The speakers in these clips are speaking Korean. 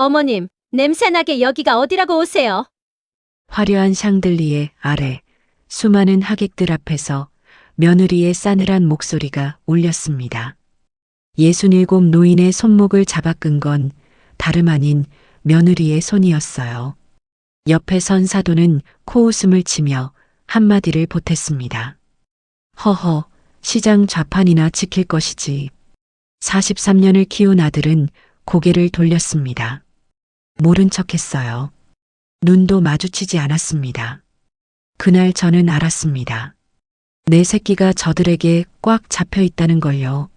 어머님, 냄새나게 여기가 어디라고 오세요? 화려한 샹들리에 아래 수많은 하객들 앞에서 며느리의 싸늘한 목소리가 울렸습니다. 67 노인의 손목을 잡아 끈 건 다름 아닌 며느리의 손이었어요. 옆에 선 사도는 코웃음을 치며 한마디를 보탰습니다. 허허, 시장 좌판이나 지킬 것이지. 43년을 키운 아들은 고개를 돌렸습니다. 모른 척했어요. 눈도 마주치지 않았습니다. 그날 저는 알았습니다. 내 새끼가 저들에게 꽉 잡혀 있다는 걸요.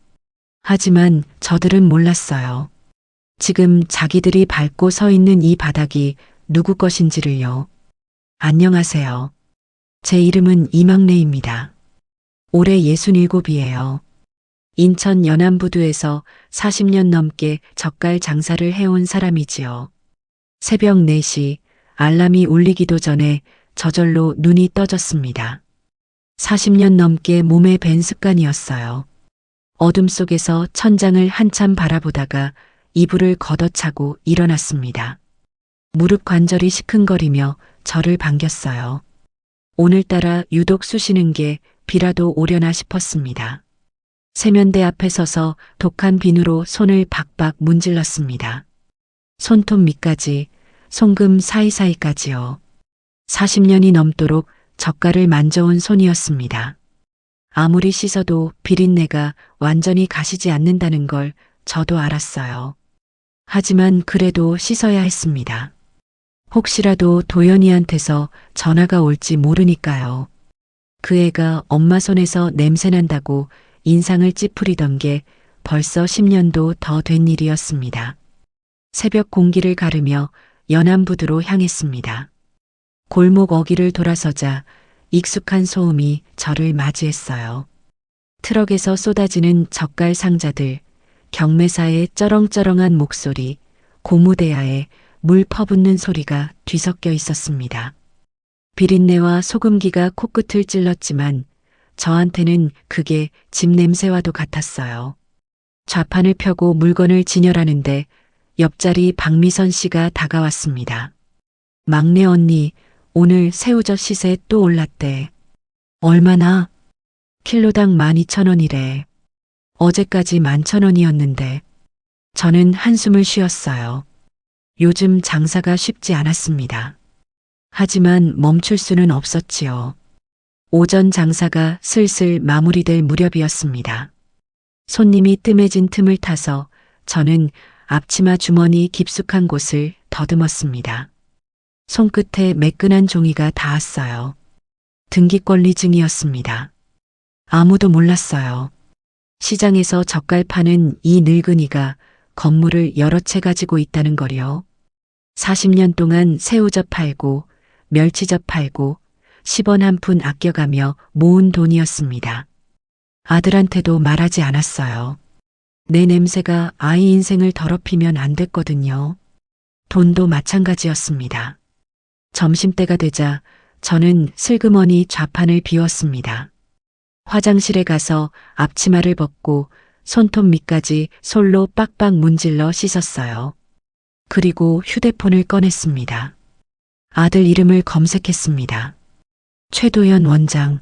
하지만 저들은 몰랐어요. 지금 자기들이 밟고 서 있는 이 바닥이 누구 것인지를요. 안녕하세요. 제 이름은 이막래입니다. 올해 67이에요. 인천 연안부두에서 40년 넘게 젓갈 장사를 해온 사람이지요. 새벽 4시 알람이 울리기도 전에 저절로 눈이 떠졌습니다. 40년 넘게 몸에 밴 습관이었어요. 어둠 속에서 천장을 한참 바라보다가 이불을 걷어차고 일어났습니다. 무릎 관절이 시큰거리며 저를 반겼어요. 오늘따라 유독 쑤시는 게 비라도 오려나 싶었습니다. 세면대 앞에 서서 독한 비누로 손을 박박 문질렀습니다. 손톱 밑까지, 송금 사이사이까지요. 40년이 넘도록 젓갈을 만져온 손이었습니다. 아무리 씻어도 비린내가 완전히 가시지 않는다는 걸 저도 알았어요. 하지만 그래도 씻어야 했습니다. 혹시라도 도연이한테서 전화가 올지 모르니까요. 그 애가 엄마 손에서 냄새난다고 인상을 찌푸리던 게 벌써 10년도 더 된 일이었습니다. 새벽 공기를 가르며 연안부두로 향했습니다. 골목 어귀를 돌아서자 익숙한 소음이 저를 맞이했어요. 트럭에서 쏟아지는 젓갈 상자들, 경매사의 쩌렁쩌렁한 목소리, 고무대야에 물 퍼붓는 소리가 뒤섞여 있었습니다. 비린내와 소금기가 코끝을 찔렀지만 저한테는 그게 집 냄새와도 같았어요. 좌판을 펴고 물건을 진열하는데 옆자리 박미선 씨가 다가왔습니다. 막내 언니, 오늘 새우젓 시세 또 올랐대. 얼마나? 킬로당 12,000원이래. 어제까지 11,000원이었는데. 저는 한숨을 쉬었어요. 요즘 장사가 쉽지 않았습니다. 하지만 멈출 수는 없었지요. 오전 장사가 슬슬 마무리될 무렵이었습니다. 손님이 뜸해진 틈을 타서 저는 앞치마 주머니 깊숙한 곳을 더듬었습니다. 손끝에 매끈한 종이가 닿았어요. 등기권리증이었습니다. 아무도 몰랐어요. 시장에서 젓갈 파는 이 늙은이가 건물을 여러 채 가지고 있다는 거요. 40년 동안 새우젓 팔고 멸치젓 팔고 10원 한 푼 아껴가며 모은 돈이었습니다. 아들한테도 말하지 않았어요. 내 냄새가 아이 인생을 더럽히면 안 됐거든요. 돈도 마찬가지였습니다. 점심때가 되자 저는 슬그머니 좌판을 비웠습니다. 화장실에 가서 앞치마를 벗고 손톱 밑까지 솔로 빡빡 문질러 씻었어요. 그리고 휴대폰을 꺼냈습니다. 아들 이름을 검색했습니다. 최도연 원장.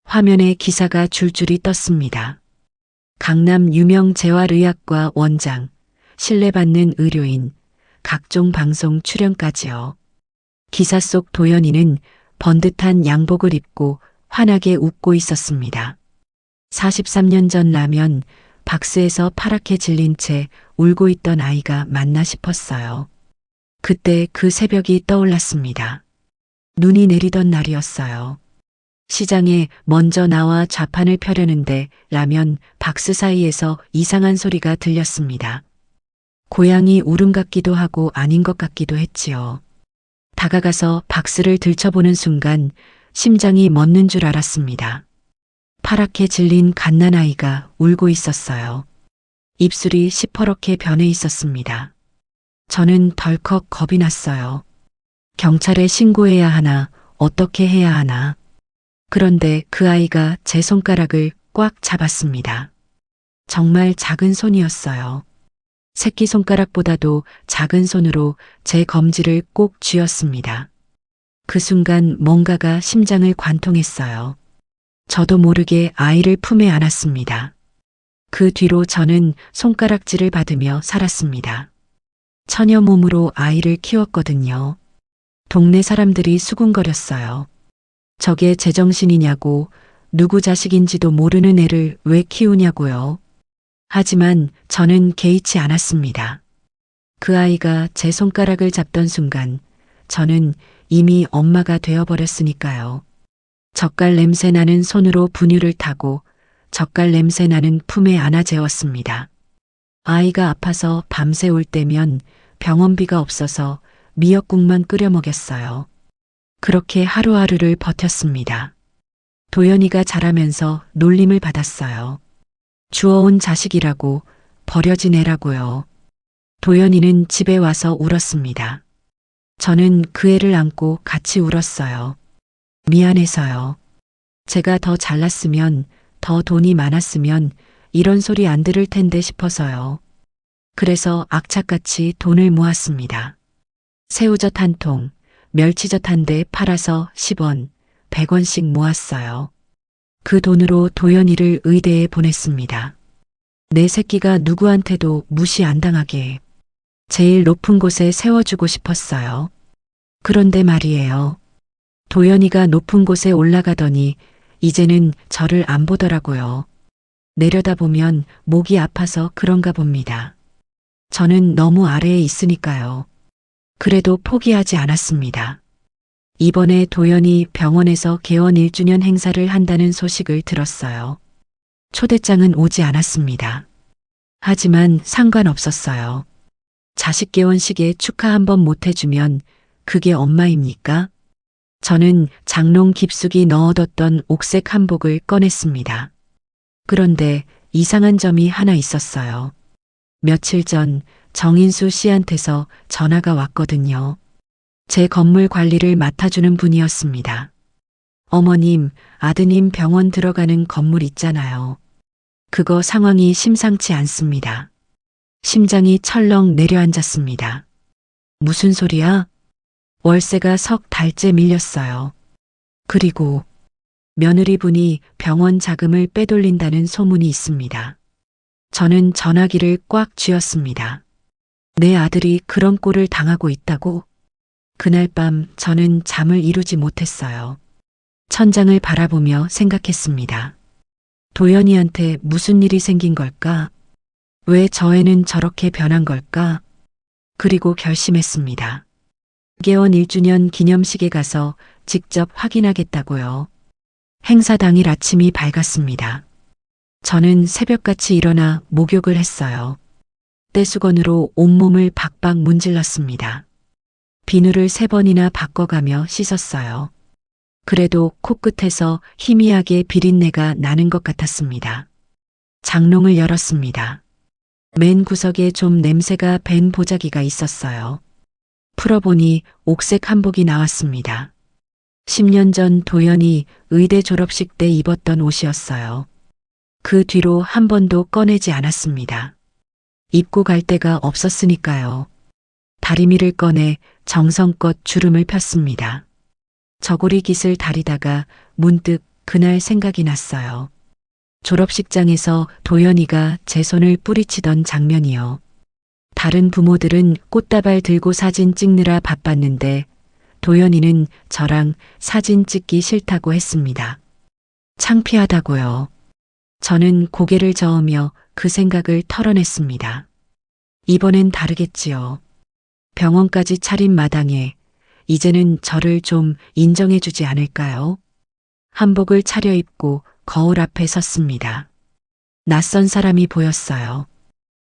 화면에 기사가 줄줄이 떴습니다. 강남 유명 재활의학과 원장, 신뢰받는 의료인, 각종 방송 출연까지요. 기사 속 도연이는 번듯한 양복을 입고 환하게 웃고 있었습니다. 43년 전 라면 박스에서 파랗게 질린 채 울고 있던 아이가 맞나 싶었어요. 그때 그 새벽이 떠올랐습니다. 눈이 내리던 날이었어요. 시장에 먼저 나와 좌판을 펴려는데 라면 박스 사이에서 이상한 소리가 들렸습니다. 고양이 울음 같기도 하고 아닌 것 같기도 했지요. 다가가서 박스를 들춰보는 순간 심장이 멎는 줄 알았습니다. 파랗게 질린 갓난아이가 울고 있었어요. 입술이 시퍼렇게 변해 있었습니다. 저는 덜컥 겁이 났어요. 경찰에 신고해야 하나, 어떻게 해야 하나. 그런데 그 아이가 제 손가락을 꽉 잡았습니다. 정말 작은 손이었어요. 새끼손가락보다도 작은 손으로 제 검지를 꼭 쥐었습니다. 그 순간 뭔가가 심장을 관통했어요. 저도 모르게 아이를 품에 안았습니다. 그 뒤로 저는 손가락질을 받으며 살았습니다. 처녀 몸으로 아이를 키웠거든요. 동네 사람들이 수군거렸어요. 저게 제정신이냐고, 누구 자식인지도 모르는 애를 왜 키우냐고요. 하지만 저는 개의치 않았습니다. 그 아이가 제 손가락을 잡던 순간 저는 이미 엄마가 되어버렸으니까요. 젓갈 냄새 나는 손으로 분유를 타고 젓갈 냄새 나는 품에 안아 재웠습니다. 아이가 아파서 밤새 울 때면 병원비가 없어서 미역국만 끓여 먹였어요. 그렇게 하루하루를 버텼습니다. 도연이가 자라면서 놀림을 받았어요. 주워온 자식이라고, 버려진 애라고요. 도연이는 집에 와서 울었습니다. 저는 그 애를 안고 같이 울었어요. 미안해서요. 제가 더 잘났으면, 더 돈이 많았으면 이런 소리 안 들을 텐데 싶어서요. 그래서 악착같이 돈을 모았습니다. 새우젓 한 통, 멸치젓 한 대 팔아서 10원, 100원씩 모았어요. 그 돈으로 도연이를 의대에 보냈습니다. 내 새끼가 누구한테도 무시 안 당하게 제일 높은 곳에 세워주고 싶었어요. 그런데 말이에요. 도연이가 높은 곳에 올라가더니 이제는 저를 안 보더라고요. 내려다보면 목이 아파서 그런가 봅니다. 저는 너무 아래에 있으니까요. 그래도 포기하지 않았습니다. 이번에 도연이 병원에서 개원 1주년 행사를 한다는 소식을 들었어요. 초대장은 오지 않았습니다. 하지만 상관없었어요. 자식 개원식에 축하 한번 못 해주면 그게 엄마입니까? 저는 장롱 깊숙이 넣어뒀던 옥색 한복을 꺼냈습니다. 그런데 이상한 점이 하나 있었어요. 며칠 전 정인수 씨한테서 전화가 왔거든요. 제 건물 관리를 맡아주는 분이었습니다. 어머님, 아드님 병원 들어가는 건물 있잖아요. 그거 상황이 심상치 않습니다. 심장이 철렁 내려앉았습니다. 무슨 소리야? 월세가 석 달째 밀렸어요. 그리고 며느리분이 병원 자금을 빼돌린다는 소문이 있습니다. 저는 전화기를 꽉 쥐었습니다. 내 아들이 그런 꼴을 당하고 있다고? 그날 밤 저는 잠을 이루지 못했어요. 천장을 바라보며 생각했습니다. 도연이한테 무슨 일이 생긴 걸까? 왜 저 애는 저렇게 변한 걸까? 그리고 결심했습니다. 개원 1주년 기념식에 가서 직접 확인하겠다고요. 행사 당일 아침이 밝았습니다. 저는 새벽같이 일어나 목욕을 했어요. 떼수건으로 온몸을 박박 문질렀습니다. 비누를 3번이나 바꿔가며 씻었어요. 그래도 코끝에서 희미하게 비린내가 나는 것 같았습니다. 장롱을 열었습니다. 맨 구석에 좀 냄새가 밴 보자기가 있었어요. 풀어보니 옥색 한복이 나왔습니다. 10년 전 도연이 의대 졸업식 때 입었던 옷이었어요. 그 뒤로 한 번도 꺼내지 않았습니다. 입고 갈 데가 없었으니까요. 다리미를 꺼내 정성껏 주름을 폈습니다. 저고리 깃을 다리다가 문득 그날 생각이 났어요. 졸업식장에서 도연이가 제 손을 뿌리치던 장면이요. 다른 부모들은 꽃다발 들고 사진 찍느라 바빴는데 도연이는 저랑 사진 찍기 싫다고 했습니다. 창피하다고요. 저는 고개를 저으며 그 생각을 털어냈습니다. 이번엔 다르겠지요. 병원까지 차린 마당에 이제는 저를 좀 인정해주지 않을까요? 한복을 차려입고 거울 앞에 섰습니다. 낯선 사람이 보였어요.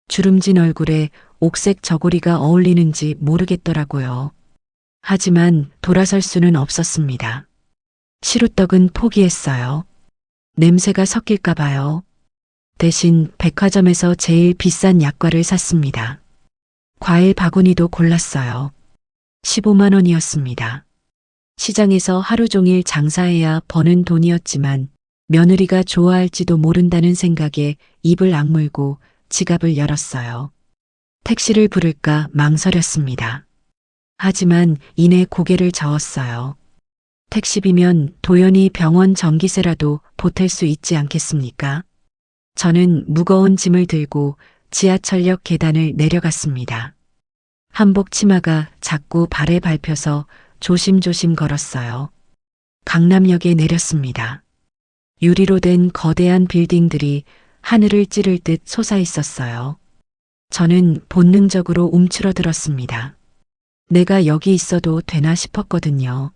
주름진 얼굴에 옥색 저고리가 어울리는지 모르겠더라고요. 하지만 돌아설 수는 없었습니다. 시루떡은 포기했어요. 냄새가 섞일까 봐요. 대신 백화점에서 제일 비싼 약과를 샀습니다. 과일 바구니도 골랐어요. 15만 원이었습니다. 시장에서 하루 종일 장사해야 버는 돈이었지만 며느리가 좋아할지도 모른다는 생각에 입을 악물고 지갑을 열었어요. 택시를 부를까 망설였습니다. 하지만 이내 고개를 저었어요. 택시비면 도연이 병원 전기세라도 보탤 수 있지 않겠습니까? 저는 무거운 짐을 들고 지하철역 계단을 내려갔습니다. 한복 치마가 자꾸 발에 밟혀서 조심조심 걸었어요. 강남역에 내렸습니다. 유리로 된 거대한 빌딩들이 하늘을 찌를 듯 솟아 있었어요. 저는 본능적으로 움츠러들었습니다. 내가 여기 있어도 되나 싶었거든요.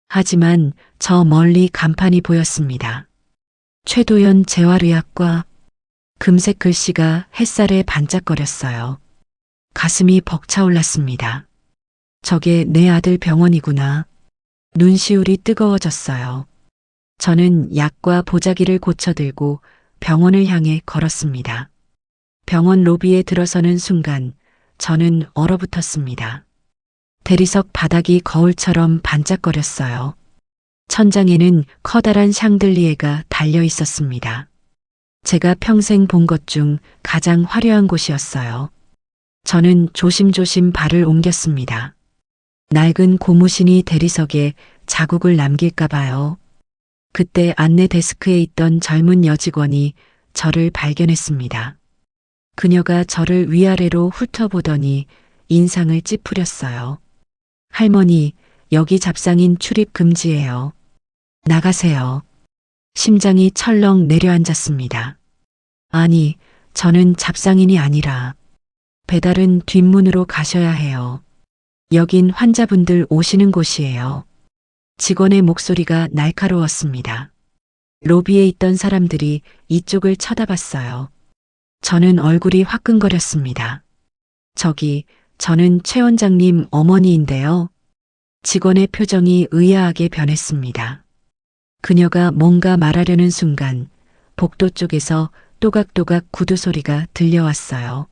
하지만 저 멀리 간판이 보였습니다. 최도연 재활의학과. 금색 글씨가 햇살에 반짝거렸어요. 가슴이 벅차올랐습니다. 저게 내 아들 병원이구나. 눈시울이 뜨거워졌어요. 저는 약과 보자기를 고쳐들고 병원을 향해 걸었습니다. 병원 로비에 들어서는 순간 저는 얼어붙었습니다. 대리석 바닥이 거울처럼 반짝거렸어요. 천장에는 커다란 샹들리에가 달려 있었습니다. 제가 평생 본 것 중 가장 화려한 곳이었어요. 저는 조심조심 발을 옮겼습니다. 낡은 고무신이 대리석에 자국을 남길까 봐요. 그때 안내 데스크에 있던 젊은 여직원이 저를 발견했습니다. 그녀가 저를 위아래로 훑어보더니 인상을 찌푸렸어요. 할머니, 여기 잡상인 출입 금지예요. 나가세요. 심장이 철렁 내려앉았습니다. 아니, 저는 잡상인이 아니라 배달은 뒷문으로 가셔야 해요. 여긴 환자분들 오시는 곳이에요. 직원의 목소리가 날카로웠습니다. 로비에 있던 사람들이 이쪽을 쳐다봤어요. 저는 얼굴이 화끈거렸습니다. 저는 최 원장님 어머니인데요. 직원의 표정이 의아하게 변했습니다. 그녀가 뭔가 말하려는 순간 복도 쪽에서 또각또각 구두 소리가 들려왔어요.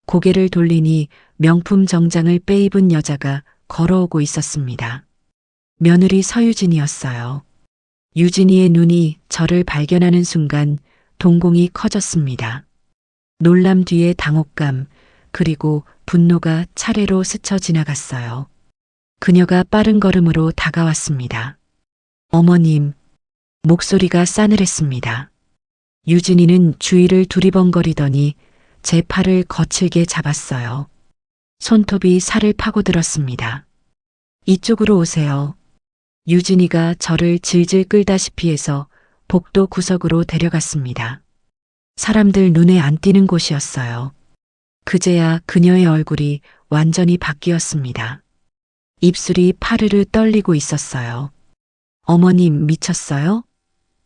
고개를 돌리니 명품 정장을 빼입은 여자가 걸어오고 있었습니다. 며느리 서유진이었어요. 유진이의 눈이 저를 발견하는 순간 동공이 커졌습니다. 놀람 뒤에 당혹감, 그리고 분노가 차례로 스쳐 지나갔어요. 그녀가 빠른 걸음으로 다가왔습니다. 어머님, 목소리가 싸늘했습니다. 유진이는 주위를 두리번거리더니 제 팔을 거칠게 잡았어요. 손톱이 살을 파고들었습니다. 이쪽으로 오세요. 유진이가 저를 질질 끌다시피 해서 복도 구석으로 데려갔습니다. 사람들 눈에 안 띄는 곳이었어요. 그제야 그녀의 얼굴이 완전히 바뀌었습니다. 입술이 파르르 떨리고 있었어요. 어머님 미쳤어요?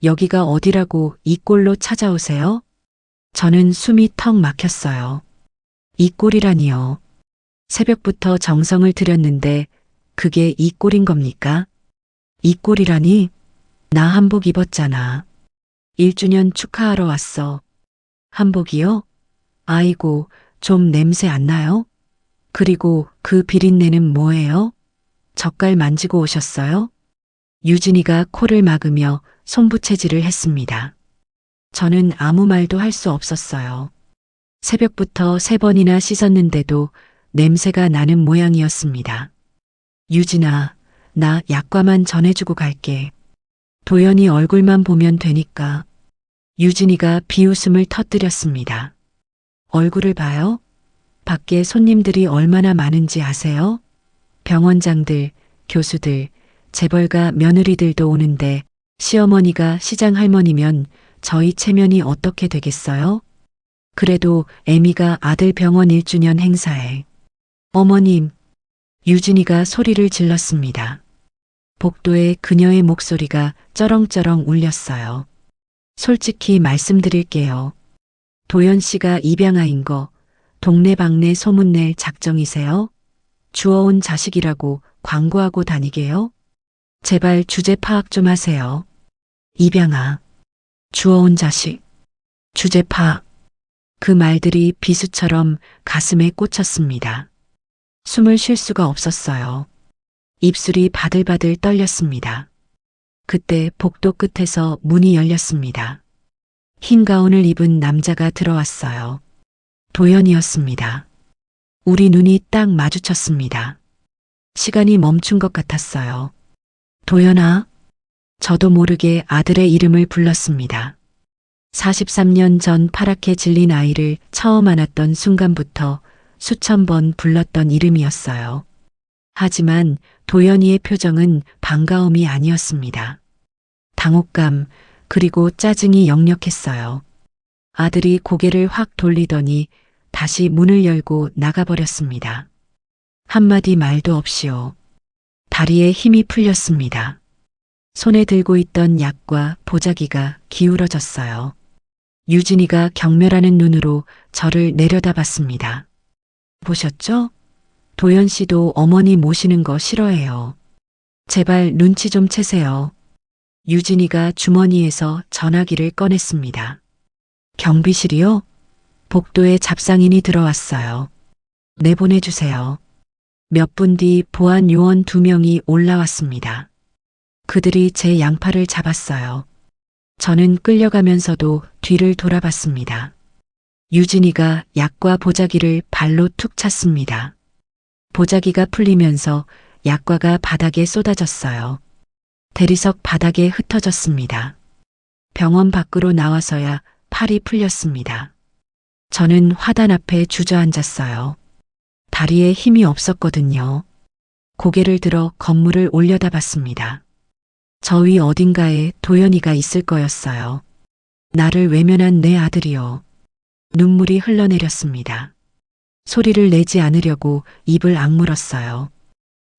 여기가 어디라고 이 꼴로 찾아오세요? 저는 숨이 턱 막혔어요. 이 꼴이라니요. 새벽부터 정성을 들였는데 그게 이 꼴인 겁니까? 이 꼴이라니? 나 한복 입었잖아. 1주년 축하하러 왔어. 한복이요? 아이고, 좀 냄새 안 나요? 그리고 그 비린내는 뭐예요? 젓갈 만지고 오셨어요? 유진이가 코를 막으며 손부채질을 했습니다. 저는 아무 말도 할 수 없었어요. 새벽부터 3번이나 씻었는데도 냄새가 나는 모양이었습니다. 유진아, 나 약과만 전해주고 갈게. 도연이 얼굴만 보면 되니까. 유진이가 비웃음을 터뜨렸습니다. 얼굴을 봐요? 밖에 손님들이 얼마나 많은지 아세요? 병원장들, 교수들, 재벌가 며느리들도 오는데 시어머니가 시장 할머니면 저희 체면이 어떻게 되겠어요? 그래도 애미가 아들 병원 1주년 행사에. 어머님, 유진이가 소리를 질렀습니다. 복도에 그녀의 목소리가 쩌렁쩌렁 울렸어요. 솔직히 말씀드릴게요. 도연 씨가 입양아인 거 동네방네 소문낼 작정이세요? 주워온 자식이라고 광고하고 다니게요? 제발 주제 파악 좀 하세요. 입양아, 주워온 자식, 주제 파악. 그 말들이 비수처럼 가슴에 꽂혔습니다. 숨을 쉴 수가 없었어요. 입술이 바들바들 떨렸습니다. 그때 복도 끝에서 문이 열렸습니다. 흰 가운을 입은 남자가 들어왔어요. 도연이었습니다. 우리 눈이 딱 마주쳤습니다. 시간이 멈춘 것 같았어요. 도연아. 저도 모르게 아들의 이름을 불렀습니다. 43년 전 파랗게 질린 아이를 처음 안았던 순간부터 수천 번 불렀던 이름이었어요. 하지만 도연이의 표정은 반가움이 아니었습니다. 당혹감, 그리고 짜증이 역력했어요. 아들이 고개를 확 돌리더니 다시 문을 열고 나가버렸습니다. 한마디 말도 없이요. 다리에 힘이 풀렸습니다. 손에 들고 있던 약과 보자기가 기울어졌어요. 유진이가 경멸하는 눈으로 저를 내려다봤습니다. 보셨죠? 도연 씨도 어머니 모시는 거 싫어해요. 제발 눈치 좀 채세요. 유진이가 주머니에서 전화기를 꺼냈습니다. 경비실이요? 복도에 잡상인이 들어왔어요. 내보내주세요. 몇 분 뒤 보안 요원 2명이 올라왔습니다. 그들이 제 양팔을 잡았어요. 저는 끌려가면서도 뒤를 돌아봤습니다. 유진이가 약과 보자기를 발로 툭 찼습니다. 보자기가 풀리면서 약과가 바닥에 쏟아졌어요. 대리석 바닥에 흩어졌습니다. 병원 밖으로 나와서야 팔이 풀렸습니다. 저는 화단 앞에 주저앉았어요. 다리에 힘이 없었거든요. 고개를 들어 건물을 올려다봤습니다. 저 위 어딘가에 도연이가 있을 거였어요. 나를 외면한 내 아들이요. 눈물이 흘러내렸습니다. 소리를 내지 않으려고 입을 악물었어요.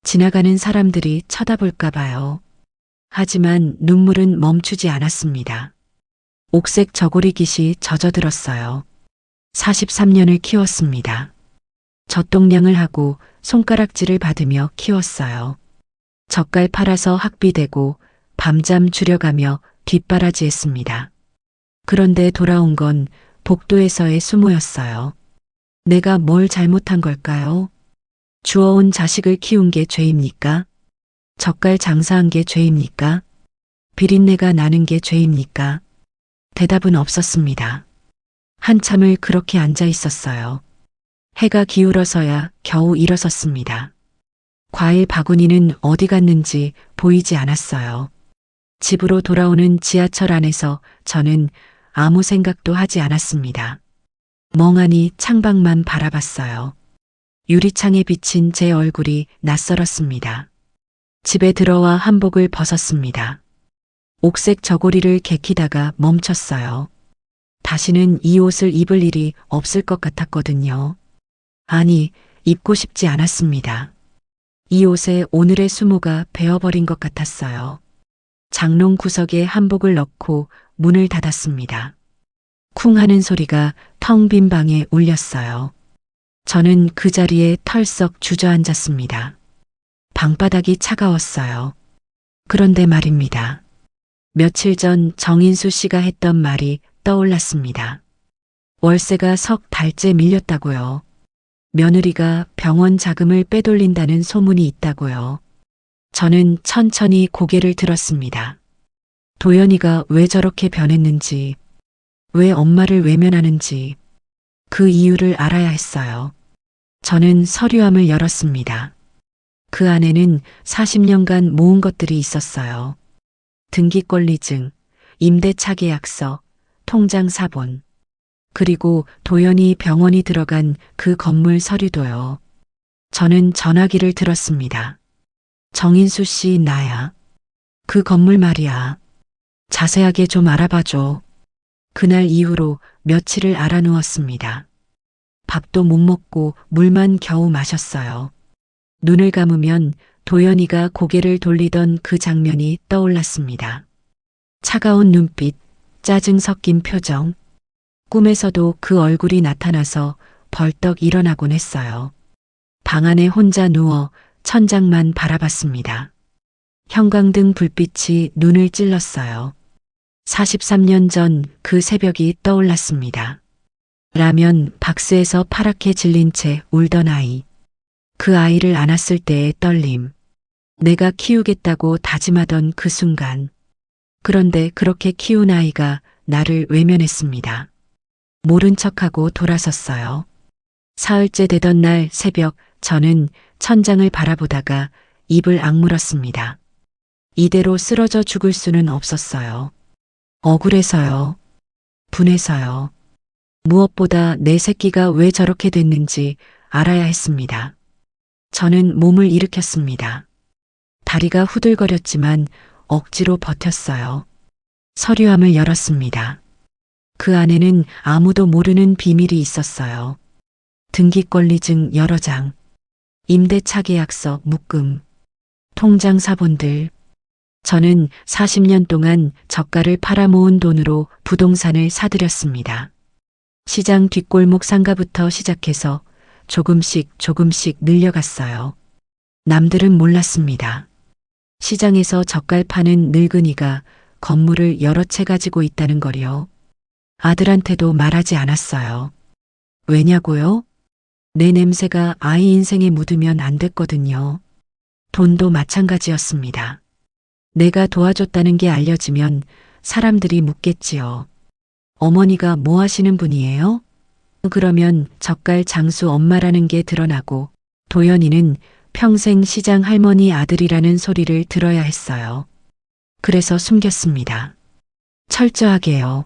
지나가는 사람들이 쳐다볼까 봐요. 하지만 눈물은 멈추지 않았습니다. 옥색 저고리 깃이 젖어들었어요. 43년을 키웠습니다. 젖동량을 하고 손가락질을 받으며 키웠어요. 젓갈 팔아서 학비되고 밤잠 줄여가며 뒷바라지했습니다. 그런데 돌아온 건 복도에서의 수모였어요. 내가 뭘 잘못한 걸까요? 주워온 자식을 키운 게 죄입니까? 젓갈 장사한 게 죄입니까? 비린내가 나는 게 죄입니까? 대답은 없었습니다. 한참을 그렇게 앉아 있었어요. 해가 기울어서야 겨우 일어섰습니다. 과일 바구니는 어디 갔는지 보이지 않았어요. 집으로 돌아오는 지하철 안에서 저는 아무 생각도 하지 않았습니다. 멍하니 창밖만 바라봤어요. 유리창에 비친 제 얼굴이 낯설었습니다. 집에 들어와 한복을 벗었습니다. 옥색 저고리를 개키다가 멈췄어요. 다시는 이 옷을 입을 일이 없을 것 같았거든요. 아니, 입고 싶지 않았습니다. 이 옷에 오늘의 수모가 배어버린 것 같았어요. 장롱 구석에 한복을 넣고 문을 닫았습니다. 쿵 하는 소리가 텅 빈 방에 울렸어요. 저는 그 자리에 털썩 주저앉았습니다. 방바닥이 차가웠어요. 그런데 말입니다. 며칠 전 정인수 씨가 했던 말이 떠올랐습니다. 월세가 석 달째 밀렸다고요. 며느리가 병원 자금을 빼돌린다는 소문이 있다고요. 저는 천천히 고개를 들었습니다. 도연이가 왜 저렇게 변했는지, 왜 엄마를 외면하는지 그 이유를 알아야 했어요. 저는 서류함을 열었습니다. 그 안에는 40년간 모은 것들이 있었어요. 등기권리증, 임대차 계약서, 통장 사본, 그리고 도연이 병원이 들어간 그 건물 서류도요. 저는 전화기를 들었습니다. 정인수 씨 나야. 그 건물 말이야. 자세하게 좀 알아봐줘. 그날 이후로 며칠을 알아누웠습니다. 밥도 못 먹고 물만 겨우 마셨어요. 눈을 감으면 도연이가 고개를 돌리던 그 장면이 떠올랐습니다. 차가운 눈빛, 짜증 섞인 표정. 꿈에서도 그 얼굴이 나타나서 벌떡 일어나곤 했어요. 방 안에 혼자 누워 천장만 바라봤습니다. 형광등 불빛이 눈을 찔렀어요. 43년 전 그 새벽이 떠올랐습니다. 라면 박스에서 파랗게 질린 채 울던 아이. 그 아이를 안았을 때의 떨림. 내가 키우겠다고 다짐하던 그 순간. 그런데 그렇게 키운 아이가 나를 외면했습니다. 모른 척하고 돌아섰어요. 사흘째 되던 날 새벽 저는 천장을 바라보다가 입을 악물었습니다. 이대로 쓰러져 죽을 수는 없었어요. 억울해서요. 분해서요. 무엇보다 내 새끼가 왜 저렇게 됐는지 알아야 했습니다. 저는 몸을 일으켰습니다. 다리가 후들거렸지만 억지로 버텼어요. 서류함을 열었습니다. 그 안에는 아무도 모르는 비밀이 있었어요. 등기권리증 여러 장, 임대차 계약서 묶음, 통장 사본들. 저는 40년 동안 저가를 팔아모은 돈으로 부동산을 사들였습니다. 시장 뒷골목 상가부터 시작해서 조금씩 늘려갔어요. 남들은 몰랐습니다. 시장에서 젓갈 파는 늙은이가 건물을 여러 채 가지고 있다는 걸요. 아들한테도 말하지 않았어요. 왜냐고요? 내 냄새가 아이 인생에 묻으면 안 됐거든요. 돈도 마찬가지였습니다. 내가 도와줬다는 게 알려지면 사람들이 묻겠지요. 어머니가 뭐 하시는 분이에요? 그러면 젓갈 장수 엄마라는 게 드러나고 도연이는 평생 시장 할머니 아들이라는 소리를 들어야 했어요. 그래서 숨겼습니다. 철저하게요.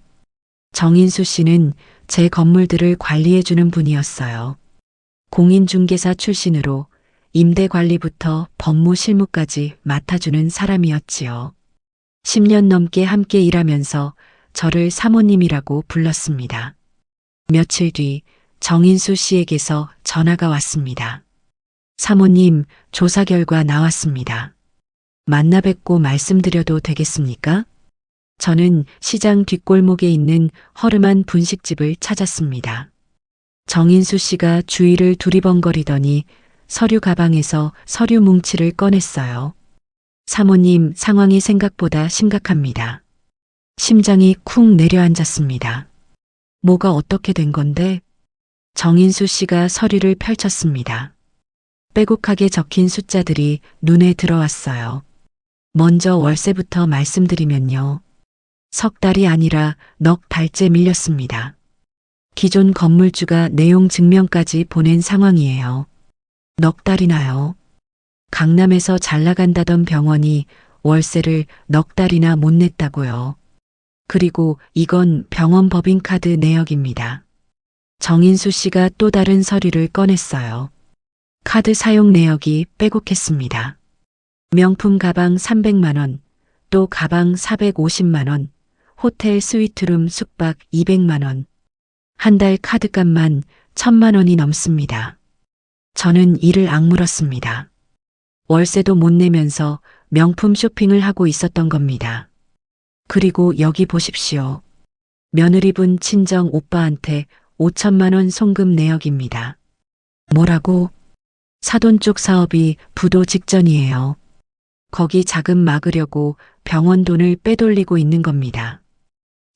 정인수 씨는 제 건물들을 관리해주는 분이었어요. 공인중개사 출신으로 임대 관리부터 법무 실무까지 맡아주는 사람이었지요. 10년 넘게 함께 일하면서 저를 사모님이라고 불렀습니다. 며칠 뒤 정인수 씨에게서 전화가 왔습니다. 사모님, 조사 결과 나왔습니다. 만나 뵙고 말씀드려도 되겠습니까? 저는 시장 뒷골목에 있는 허름한 분식집을 찾았습니다. 정인수 씨가 주위를 두리번거리더니 서류 가방에서 서류 뭉치를 꺼냈어요. 사모님, 상황이 생각보다 심각합니다. 심장이 쿵 내려앉았습니다. 뭐가 어떻게 된 건데? 정인수 씨가 서류를 펼쳤습니다. 빼곡하게 적힌 숫자들이 눈에 들어왔어요. 먼저 월세부터 말씀드리면요. 석 달이 아니라 넉 달째 밀렸습니다. 기존 건물주가 내용 증명까지 보낸 상황이에요. 넉 달이나요. 강남에서 잘 나간다던 병원이 월세를 넉 달이나 못 냈다고요. 그리고 이건 병원 법인카드 내역입니다. 정인수 씨가 또 다른 서류를 꺼냈어요. 카드 사용 내역이 빼곡했습니다. 명품 가방 300만 원, 또 가방 450만 원, 호텔 스위트룸 숙박 200만 원. 한 달 카드값만 1000만 원이 넘습니다. 저는 이를 악물었습니다. 월세도 못 내면서 명품 쇼핑을 하고 있었던 겁니다. 그리고 여기 보십시오. 며느리 분 친정 오빠한테 5천만 원 송금 내역입니다. 뭐라고? 사돈 쪽 사업이 부도 직전이에요. 거기 자금 막으려고 병원 돈을 빼돌리고 있는 겁니다.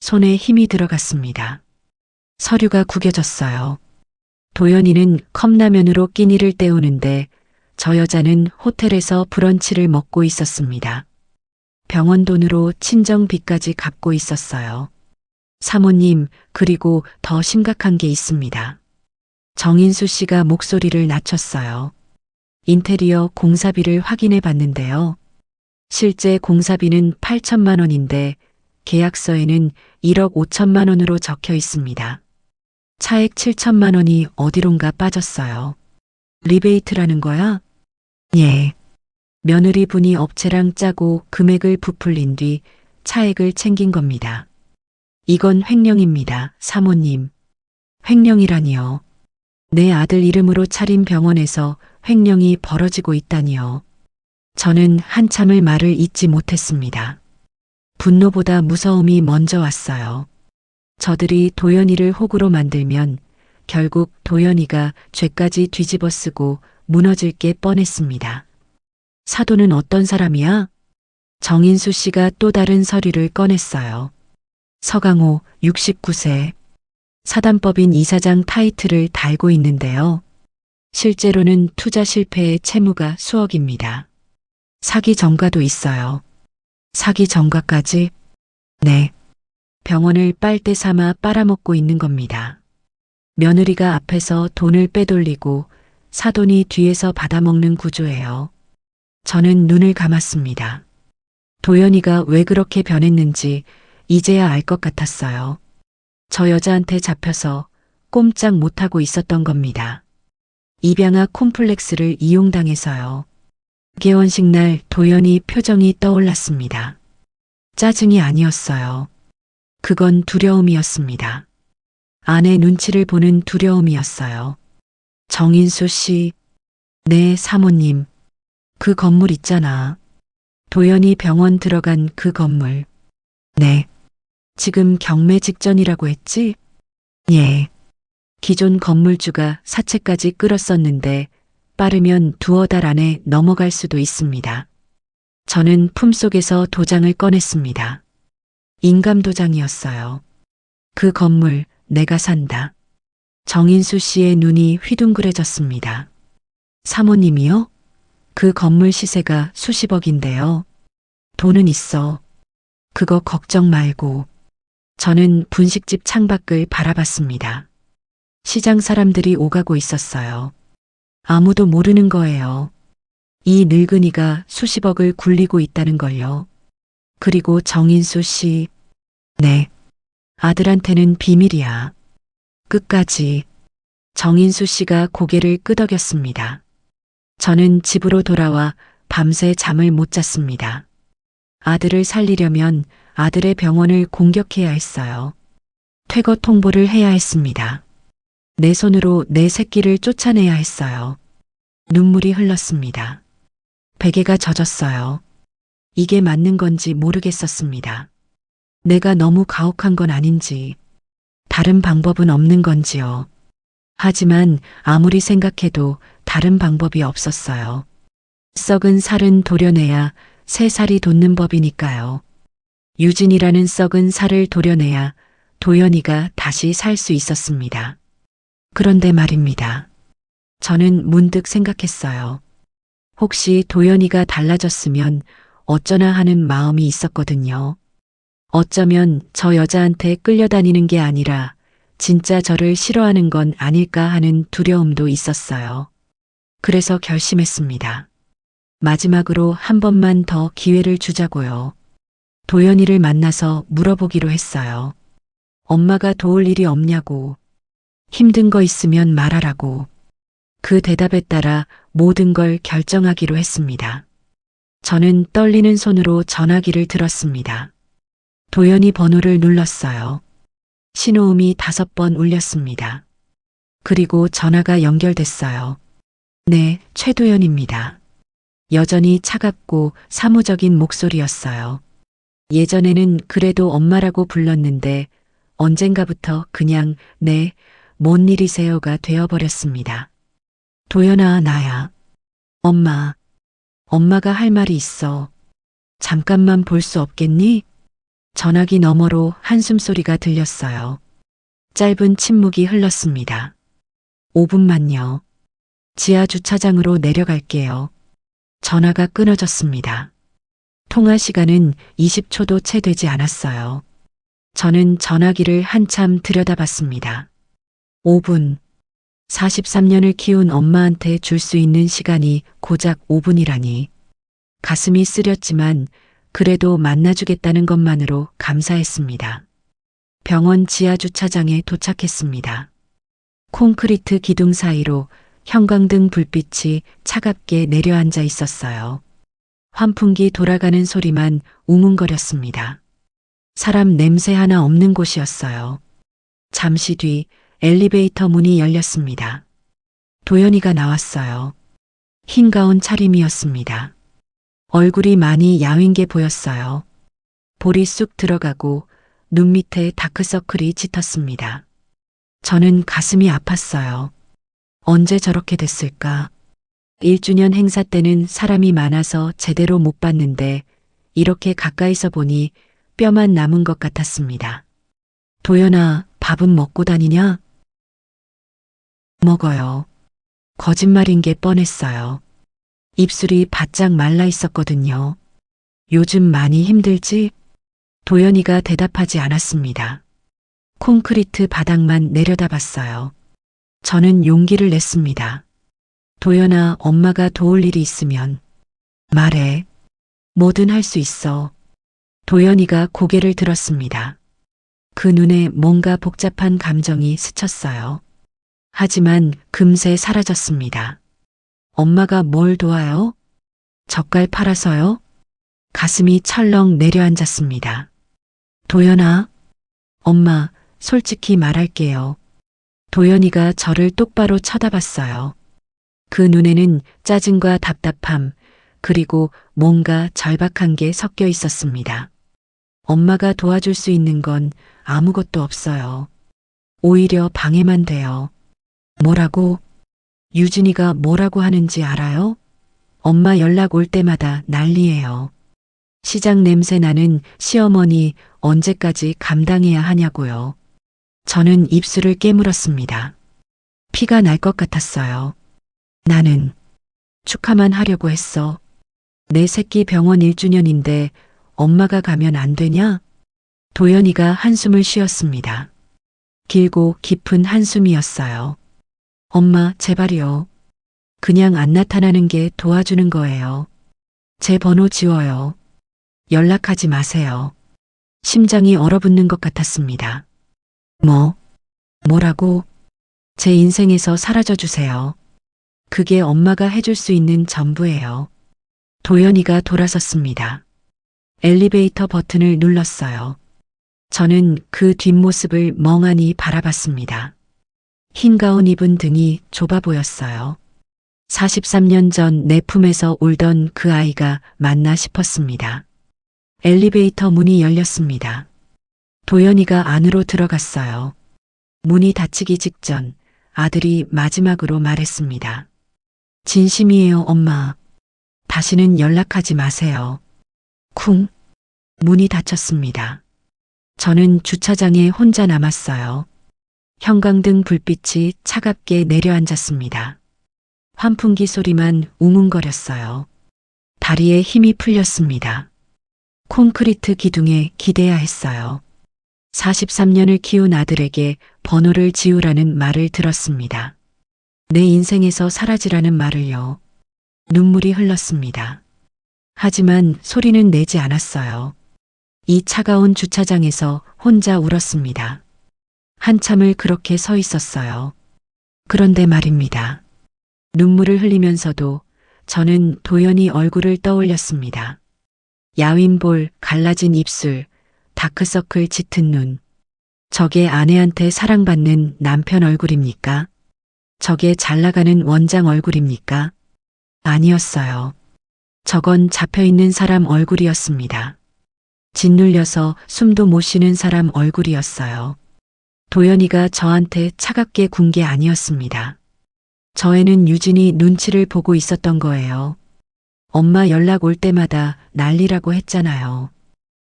손에 힘이 들어갔습니다. 서류가 구겨졌어요. 도연이는 컵라면으로 끼니를 때우는데 저 여자는 호텔에서 브런치를 먹고 있었습니다. 병원 돈으로 친정 빚까지 갚고 있었어요. 사모님, 그리고 더 심각한 게 있습니다. 정인수 씨가 목소리를 낮췄어요. 인테리어 공사비를 확인해 봤는데요. 실제 공사비는 8천만 원인데 계약서에는 1억 5천만 원으로 적혀 있습니다. 차액 7천만 원이 어디론가 빠졌어요. 리베이트라는 거야? 예. 며느리 분이 업체랑 짜고 금액을 부풀린 뒤 차액을 챙긴 겁니다. 이건 횡령입니다, 사모님. 횡령이라니요. 내 아들 이름으로 차린 병원에서 횡령이 벌어지고 있다니요. 저는 한참을 말을 잇지 못했습니다. 분노보다 무서움이 먼저 왔어요. 저들이 도연이를 호구로 만들면 결국 도연이가 죄까지 뒤집어쓰고 무너질 게 뻔했습니다. 사돈은 어떤 사람이야? 정인수 씨가 또 다른 서류를 꺼냈어요. 서강호 69세. 사단법인 이사장 타이틀을 달고 있는데요. 실제로는 투자 실패의 채무가 수억입니다. 사기 전과도 있어요. 사기 전과까지? 네. 병원을 빨대 삼아 빨아먹고 있는 겁니다. 며느리가 앞에서 돈을 빼돌리고 사돈이 뒤에서 받아먹는 구조예요. 저는 눈을 감았습니다. 도연이가 왜 그렇게 변했는지 이제야 알 것 같았어요. 저 여자한테 잡혀서 꼼짝 못하고 있었던 겁니다. 입양아 콤플렉스를 이용당해서요. 개원식 날 도연이 표정이 떠올랐습니다. 짜증이 아니었어요. 그건 두려움이었습니다. 아내 눈치를 보는 두려움이었어요. 정인수 씨, 네, 사모님. 그 건물 있잖아. 도연이 병원 들어간 그 건물. 네. 지금 경매 직전이라고 했지? 예. 기존 건물주가 사채까지 끌었었는데 빠르면 두어 달 안에 넘어갈 수도 있습니다. 저는 품속에서 도장을 꺼냈습니다. 인감도장이었어요. 그 건물 내가 산다. 정인수 씨의 눈이 휘둥그레졌습니다. 사모님이요? 그 건물 시세가 수십억인데요. 돈은 있어. 그거 걱정 말고. 저는 분식집 창밖을 바라봤습니다. 시장 사람들이 오가고 있었어요. 아무도 모르는 거예요. 이 늙은이가 수십억을 굴리고 있다는 걸요. 그리고 정인수 씨, 네. 아들한테는 비밀이야. 끝까지. 정인수 씨가 고개를 끄덕였습니다. 저는 집으로 돌아와 밤새 잠을 못 잤습니다. 아들을 살리려면 아들의 병원을 공격해야 했어요. 퇴거 통보를 해야 했습니다. 내 손으로 내 새끼를 쫓아내야 했어요. 눈물이 흘렀습니다. 베개가 젖었어요. 이게 맞는 건지 모르겠었습니다. 내가 너무 가혹한 건 아닌지, 다른 방법은 없는 건지요. 하지만 아무리 생각해도 다른 방법이 없었어요. 썩은 살은 도려내야 새 살이 돋는 법이니까요. 유진이라는 썩은 살을 도려내야 도연이가 다시 살 수 있었습니다. 그런데 말입니다. 저는 문득 생각했어요. 혹시 도연이가 달라졌으면 어쩌나 하는 마음이 있었거든요. 어쩌면 저 여자한테 끌려다니는 게 아니라 진짜 저를 싫어하는 건 아닐까 하는 두려움도 있었어요. 그래서 결심했습니다. 마지막으로 한 번만 더 기회를 주자고요. 도연이를 만나서 물어보기로 했어요. 엄마가 도울 일이 없냐고. 힘든 거 있으면 말하라고. 그 대답에 따라 모든 걸 결정하기로 했습니다. 저는 떨리는 손으로 전화기를 들었습니다. 도연이 번호를 눌렀어요. 신호음이 5번 울렸습니다. 그리고 전화가 연결됐어요. 네, 최도연입니다. 여전히 차갑고 사무적인 목소리였어요. 예전에는 그래도 엄마라고 불렀는데 언젠가부터 그냥 네, 뭔 일이세요가 되어버렸습니다. 도연아, 나야. 엄마가 할 말이 있어. 잠깐만 볼 수 없겠니? 전화기 너머로 한숨소리가 들렸어요. 짧은 침묵이 흘렀습니다. 5분만요. 지하 주차장으로 내려갈게요. 전화가 끊어졌습니다. 통화 시간은 20초도 채 되지 않았어요. 저는 전화기를 한참 들여다봤습니다. 5분. 43년을 키운 엄마한테 줄 수 있는 시간이 고작 5분이라니. 가슴이 쓰렸지만 그래도 만나주겠다는 것만으로 감사했습니다. 병원 지하 주차장에 도착했습니다. 콘크리트 기둥 사이로 형광등 불빛이 차갑게 내려앉아 있었어요. 환풍기 돌아가는 소리만 웅웅거렸습니다. 사람 냄새 하나 없는 곳이었어요. 잠시 뒤 엘리베이터 문이 열렸습니다. 도연이가 나왔어요. 흰 가운 차림이었습니다. 얼굴이 많이 야윈 게 보였어요. 볼이 쑥 들어가고 눈 밑에 다크서클이 짙었습니다. 저는 가슴이 아팠어요. 언제 저렇게 됐을까? 1주년 행사 때는 사람이 많아서 제대로 못 봤는데 이렇게 가까이서 보니 뼈만 남은 것 같았습니다. 도연아, 밥은 먹고 다니냐? 먹어요. 거짓말인 게 뻔했어요. 입술이 바짝 말라 있었거든요. 요즘 많이 힘들지? 도연이가 대답하지 않았습니다. 콘크리트 바닥만 내려다봤어요. 저는 용기를 냈습니다. 도연아, 엄마가 도울 일이 있으면 말해. 뭐든 할 수 있어. 도연이가 고개를 들었습니다. 그 눈에 뭔가 복잡한 감정이 스쳤어요. 하지만 금세 사라졌습니다. 엄마가 뭘 도와요? 젓갈 팔아서요? 가슴이 철렁 내려앉았습니다. 도연아, 엄마, 솔직히 말할게요. 도연이가 저를 똑바로 쳐다봤어요. 그 눈에는 짜증과 답답함, 그리고 뭔가 절박한 게 섞여 있었습니다. 엄마가 도와줄 수 있는 건 아무것도 없어요. 오히려 방해만 돼요. 뭐라고? 유진이가 뭐라고 하는지 알아요? 엄마 연락 올 때마다 난리예요. 시장 냄새 나는 시어머니 언제까지 감당해야 하냐고요. 저는 입술을 깨물었습니다. 피가 날 것 같았어요. 나는 축하만 하려고 했어. 내 새끼 병원 1주년인데 엄마가 가면 안 되냐? 도연이가 한숨을 쉬었습니다. 길고 깊은 한숨이었어요. 엄마, 제발요. 그냥 안 나타나는 게 도와주는 거예요. 제 번호 지워요. 연락하지 마세요. 심장이 얼어붙는 것 같았습니다. 뭐라고? 제 인생에서 사라져 주세요. 그게 엄마가 해줄 수 있는 전부예요. 도연이가 돌아섰습니다. 엘리베이터 버튼을 눌렀어요. 저는 그 뒷모습을 멍하니 바라봤습니다. 흰 가운 입은 등이 좁아 보였어요. 43년 전 내 품에서 울던 그 아이가 맞나 싶었습니다. 엘리베이터 문이 열렸습니다. 도연이가 안으로 들어갔어요. 문이 닫히기 직전 아들이 마지막으로 말했습니다. 진심이에요, 엄마. 다시는 연락하지 마세요. 쿵. 문이 닫혔습니다. 저는 주차장에 혼자 남았어요. 형광등 불빛이 차갑게 내려앉았습니다. 환풍기 소리만 웅웅거렸어요. 다리에 힘이 풀렸습니다. 콘크리트 기둥에 기대야 했어요. 43년을 키운 아들에게 번호를 지우라는 말을 들었습니다. 내 인생에서 사라지라는 말을요. 눈물이 흘렀습니다. 하지만 소리는 내지 않았어요. 이 차가운 주차장에서 혼자 울었습니다. 한참을 그렇게 서 있었어요. 그런데 말입니다. 눈물을 흘리면서도 저는 도연이 얼굴을 떠올렸습니다. 야윈볼, 갈라진 입술, 다크서클 짙은 눈. 저게 아내한테 사랑받는 남편 얼굴입니까? 저게 잘나가는 원장 얼굴입니까? 아니었어요. 저건 잡혀있는 사람 얼굴이었습니다. 짓눌려서 숨도 못 쉬는 사람 얼굴이었어요. 도연이가 저한테 차갑게 군 게 아니었습니다. 저애는 유진이 눈치를 보고 있었던 거예요. 엄마 연락 올 때마다 난리라고 했잖아요.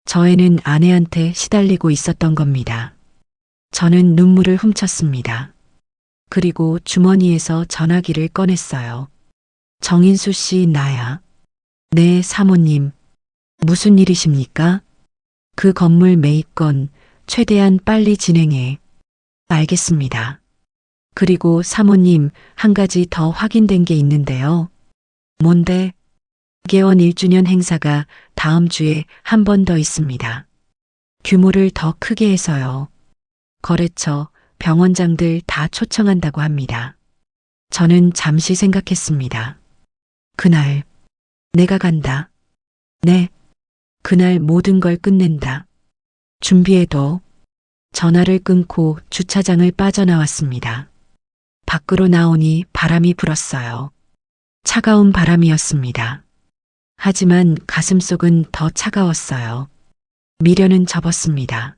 저애는 아내한테 시달리고 있었던 겁니다. 저는 눈물을 훔쳤습니다. 그리고 주머니에서 전화기를 꺼냈어요. 정인수 씨, 나야. 네, 사모님. 무슨 일이십니까? 그 건물 매입건 최대한 빨리 진행해. 알겠습니다. 그리고 사모님, 한 가지 더 확인된 게 있는데요. 뭔데? 개원 1주년 행사가 다음 주에 한 번 더 있습니다. 규모를 더 크게 해서요. 거래처, 병원장들 다 초청한다고 합니다. 저는 잠시 생각했습니다. 그날, 내가 간다. 네, 그날 모든 걸 끝낸다. 준비해도. 전화를 끊고 주차장을 빠져나왔습니다. 밖으로 나오니 바람이 불었어요. 차가운 바람이었습니다. 하지만 가슴속은 더 차가웠어요. 미련은 접었습니다.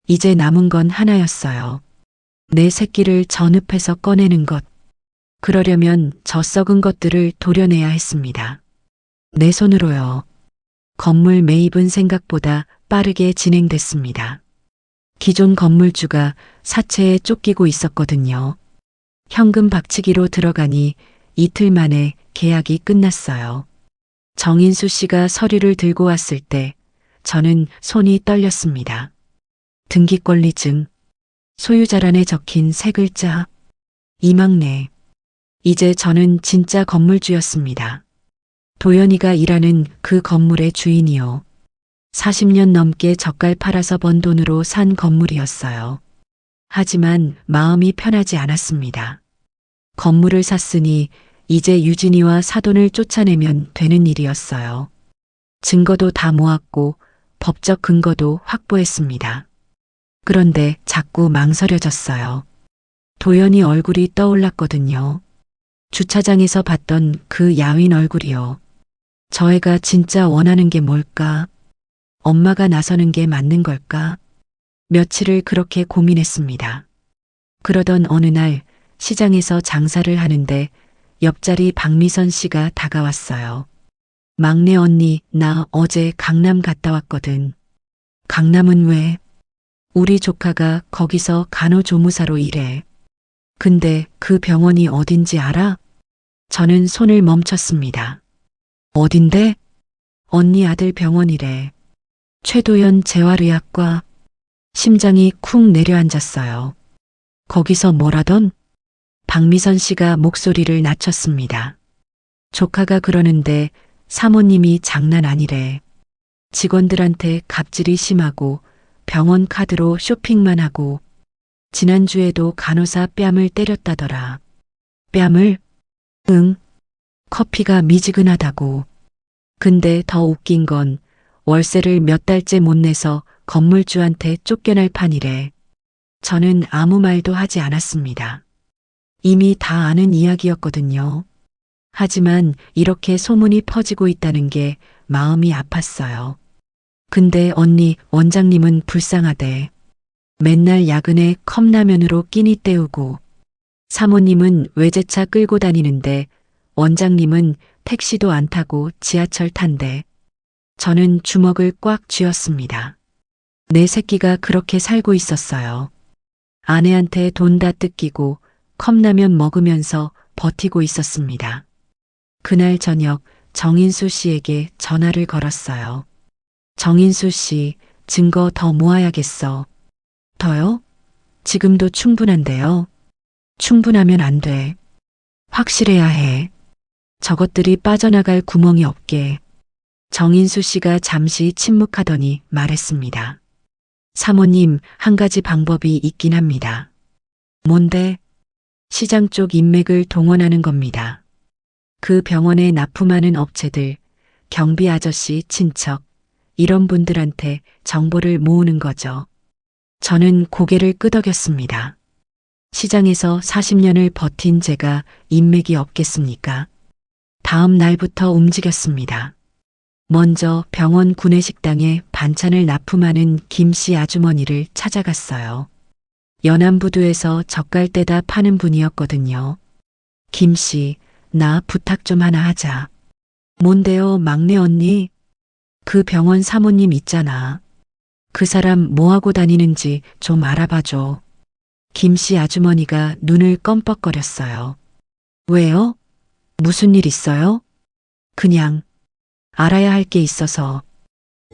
이제 남은 건 하나였어요. 내 새끼를 저 늪에서 꺼내는 것. 그러려면 저 썩은 것들을 도려내야 했습니다. 내 손으로요. 건물 매입은 생각보다 빠르게 진행됐습니다. 기존 건물주가 사채에 쫓기고 있었거든요. 현금 박치기로 들어가니 이틀 만에 계약이 끝났어요. 정인수 씨가 서류를 들고 왔을 때 저는 손이 떨렸습니다. 등기권리증, 소유자란에 적힌 세 글자. 이막내. 이제 저는 진짜 건물주였습니다. 도연이가 일하는 그 건물의 주인이요. 40년 넘게 젓갈 팔아서 번 돈으로 산 건물이었어요. 하지만 마음이 편하지 않았습니다. 건물을 샀으니 이제 유진이와 사돈을 쫓아내면 되는 일이었어요. 증거도 다 모았고 법적 근거도 확보했습니다. 그런데 자꾸 망설여졌어요. 도연이 얼굴이 떠올랐거든요. 주차장에서 봤던 그 야윈 얼굴이요. 저 애가 진짜 원하는 게 뭘까? 엄마가 나서는 게 맞는 걸까? 며칠을 그렇게 고민했습니다. 그러던 어느 날 시장에서 장사를 하는데 옆자리 박미선 씨가 다가왔어요. 막내 언니, 나 어제 강남 갔다 왔거든. 강남은 왜? 우리 조카가 거기서 간호조무사로 일해. 근데 그 병원이 어딘지 알아? 저는 손을 멈췄습니다. 어딘데? 언니 아들 병원이래. 최도연 재활의학과. 심장이 쿵 내려앉았어요. 거기서 뭐라던? 박미선 씨가 목소리를 낮췄습니다. 조카가 그러는데 사모님이 장난 아니래. 직원들한테 갑질이 심하고 병원 카드로 쇼핑만 하고 지난주에도 간호사 뺨을 때렸다더라. 뺨을? 응. 커피가 미지근하다고. 근데 더 웃긴 건 월세를 몇 달째 못 내서 건물주한테 쫓겨날 판이래. 저는 아무 말도 하지 않았습니다. 이미 다 아는 이야기였거든요. 하지만 이렇게 소문이 퍼지고 있다는 게 마음이 아팠어요. 근데 언니, 원장님은 불쌍하대. 맨날 야근에 컵라면으로 끼니 때우고, 사모님은 외제차 끌고 다니는데 원장님은 택시도 안 타고 지하철 탄대. 저는 주먹을 꽉 쥐었습니다. 내 새끼가 그렇게 살고 있었어요. 아내한테 돈 다 뜯기고 컵라면 먹으면서 버티고 있었습니다. 그날 저녁 정인수 씨에게 전화를 걸었어요. 정인수 씨, 증거 더 모아야겠어. 더요? 지금도 충분한데요. 충분하면 안 돼. 확실해야 해. 저것들이 빠져나갈 구멍이 없게. 정인수 씨가 잠시 침묵하더니 말했습니다. 사모님, 한 가지 방법이 있긴 합니다. 뭔데? 시장 쪽 인맥을 동원하는 겁니다. 그 병원에 납품하는 업체들, 경비 아저씨 친척, 이런 분들한테 정보를 모으는 거죠. 저는 고개를 끄덕였습니다. 시장에서 40년을 버틴 제가 인맥이 없겠습니까? 다음 날부터 움직였습니다. 먼저 병원 구내식당에 반찬을 납품하는 김씨 아주머니를 찾아갔어요. 연안부두에서 젓갈 떼다 파는 분이었거든요. 김씨, 나 부탁 좀 하나 하자. 뭔데요, 막내 언니? 그 병원 사모님 있잖아. 그 사람 뭐하고 다니는지 좀 알아봐줘. 김씨 아주머니가 눈을 껌뻑거렸어요. 왜요? 무슨 일 있어요? 그냥 알아야 할 게 있어서.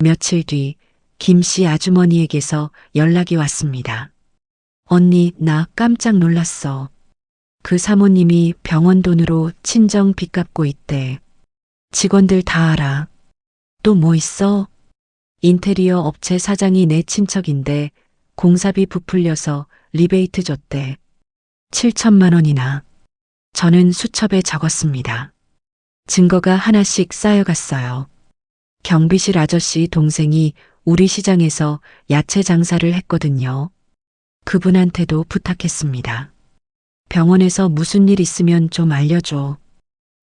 며칠 뒤 김씨 아주머니에게서 연락이 왔습니다. 언니, 나 깜짝 놀랐어. 그 사모님이 병원 돈으로 친정 빚 갚고 있대. 직원들 다 알아. 또 뭐 있어? 인테리어 업체 사장이 내 친척인데 공사비 부풀려서 리베이트 줬대. 7천만 원이나. 저는 수첩에 적었습니다. 증거가 하나씩 쌓여갔어요. 경비실 아저씨 동생이 우리 시장에서 야채 장사를 했거든요. 그분한테도 부탁했습니다. 병원에서 무슨 일 있으면 좀 알려줘.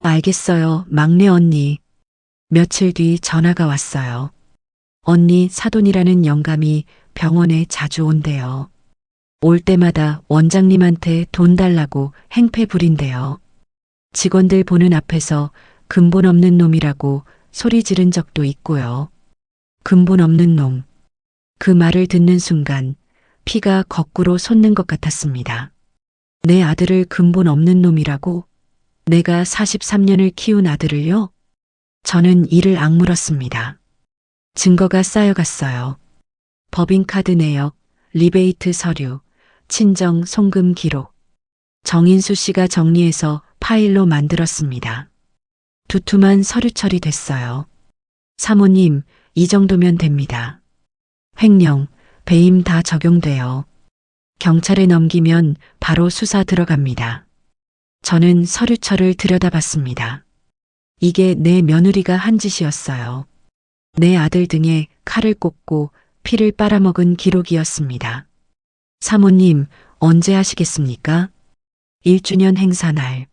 알겠어요, 막내 언니. 며칠 뒤 전화가 왔어요. 언니 사돈이라는 영감이 병원에 자주 온대요. 올 때마다 원장님한테 돈 달라고 행패 부린대요. 직원들 보는 앞에서 근본 없는 놈이라고 소리 지른 적도 있고요. 근본 없는 놈. 그 말을 듣는 순간 피가 거꾸로 솟는 것 같았습니다. 내 아들을 근본 없는 놈이라고? 내가 43년을 키운 아들을요? 저는 이를 악물었습니다. 증거가 쌓여갔어요. 법인카드 내역, 리베이트 서류, 친정 송금 기록. 정인수 씨가 정리해서 파일로 만들었습니다. 두툼한 서류 처리됐어요. 사모님, 이 정도면 됩니다. 횡령, 배임 다 적용돼요. 경찰에 넘기면 바로 수사 들어갑니다. 저는 서류철을 들여다봤습니다. 이게 내 며느리가 한 짓이었어요. 내 아들 등에 칼을 꽂고 피를 빨아먹은 기록이었습니다. 사모님, 언제 하시겠습니까? 1주년 행사날.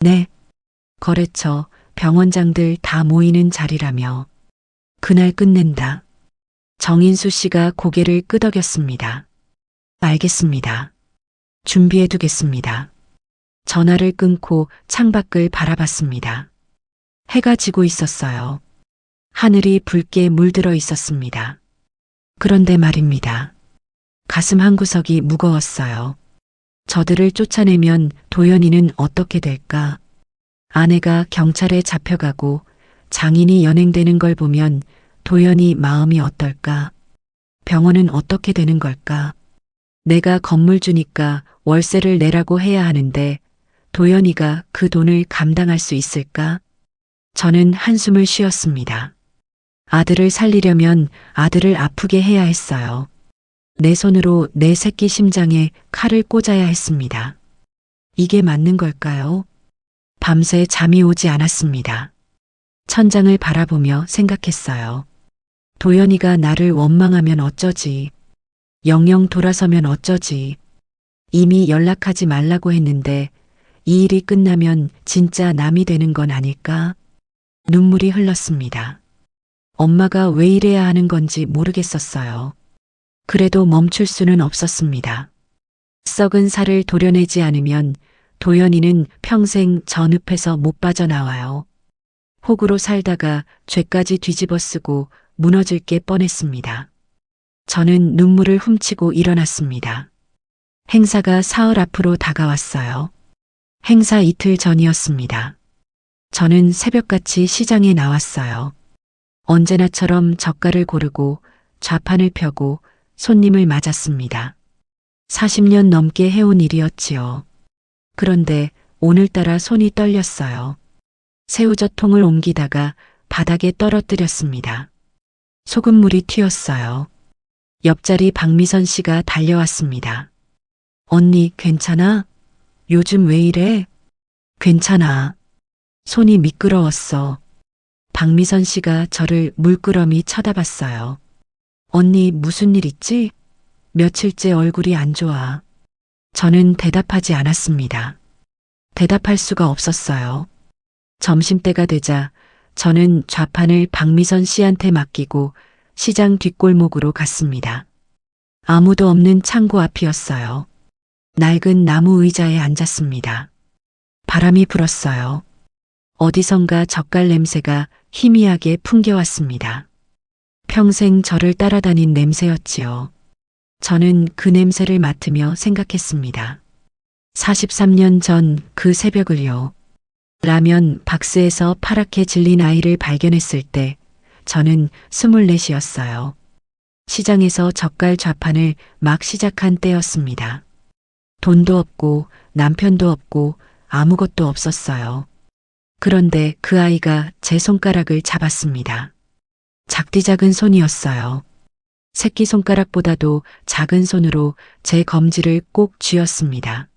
네. 거래처, 병원장들 다 모이는 자리라며. 그날 끝낸다. 정인수 씨가 고개를 끄덕였습니다. 알겠습니다. 준비해 두겠습니다. 전화를 끊고 창밖을 바라봤습니다. 해가 지고 있었어요. 하늘이 붉게 물들어 있었습니다. 그런데 말입니다. 가슴 한구석이 무거웠어요. 저들을 쫓아내면 도연이는 어떻게 될까? 아내가 경찰에 잡혀가고 장인이 연행되는 걸 보면 도연이 마음이 어떨까? 병원은 어떻게 되는 걸까? 내가 건물 주니까 월세를 내라고 해야 하는데 도연이가 그 돈을 감당할 수 있을까? 저는 한숨을 쉬었습니다. 아들을 살리려면 아들을 아프게 해야 했어요. 내 손으로 내 새끼 심장에 칼을 꽂아야 했습니다. 이게 맞는 걸까요? 밤새 잠이 오지 않았습니다. 천장을 바라보며 생각했어요. 도연이가 나를 원망하면 어쩌지? 영영 돌아서면 어쩌지? 이미 연락하지 말라고 했는데 이 일이 끝나면 진짜 남이 되는 건 아닐까? 눈물이 흘렀습니다. 엄마가 왜 이래야 하는 건지 모르겠었어요. 그래도 멈출 수는 없었습니다. 썩은 살을 도려내지 않으면 도연이는 평생 저 늪에서 못 빠져나와요. 혹으로 살다가 죄까지 뒤집어 쓰고 무너질 게 뻔했습니다. 저는 눈물을 훔치고 일어났습니다. 행사가 사흘 앞으로 다가왔어요. 행사 이틀 전이었습니다. 저는 새벽같이 시장에 나왔어요. 언제나처럼 젓갈을 고르고 좌판을 펴고 손님을 맞았습니다. 40년 넘게 해온 일이었지요. 그런데 오늘따라 손이 떨렸어요. 새우젓통을 옮기다가 바닥에 떨어뜨렸습니다. 소금물이 튀었어요. 옆자리 박미선 씨가 달려왔습니다. 언니, 괜찮아? 요즘 왜 이래? 괜찮아. 손이 미끄러웠어. 박미선 씨가 저를 물끄러미 쳐다봤어요. 언니, 무슨 일 있지? 며칠째 얼굴이 안 좋아. 저는 대답하지 않았습니다. 대답할 수가 없었어요. 점심때가 되자 저는 좌판을 박미선 씨한테 맡기고 시장 뒷골목으로 갔습니다. 아무도 없는 창고 앞이었어요. 낡은 나무 의자에 앉았습니다. 바람이 불었어요. 어디선가 젓갈 냄새가 희미하게 풍겨왔습니다. 평생 저를 따라다닌 냄새였지요. 저는 그 냄새를 맡으며 생각했습니다. 43년 전 그 새벽을요. 라면 박스에서 파랗게 질린 아이를 발견했을 때 저는 24이었어요. 시장에서 젓갈 좌판을 막 시작한 때였습니다. 돈도 없고 남편도 없고 아무것도 없었어요. 그런데 그 아이가 제 손가락을 잡았습니다. 작디작은 손이었어요. 새끼손가락보다도 작은 손으로 제 검지를 꼭 쥐었습니다.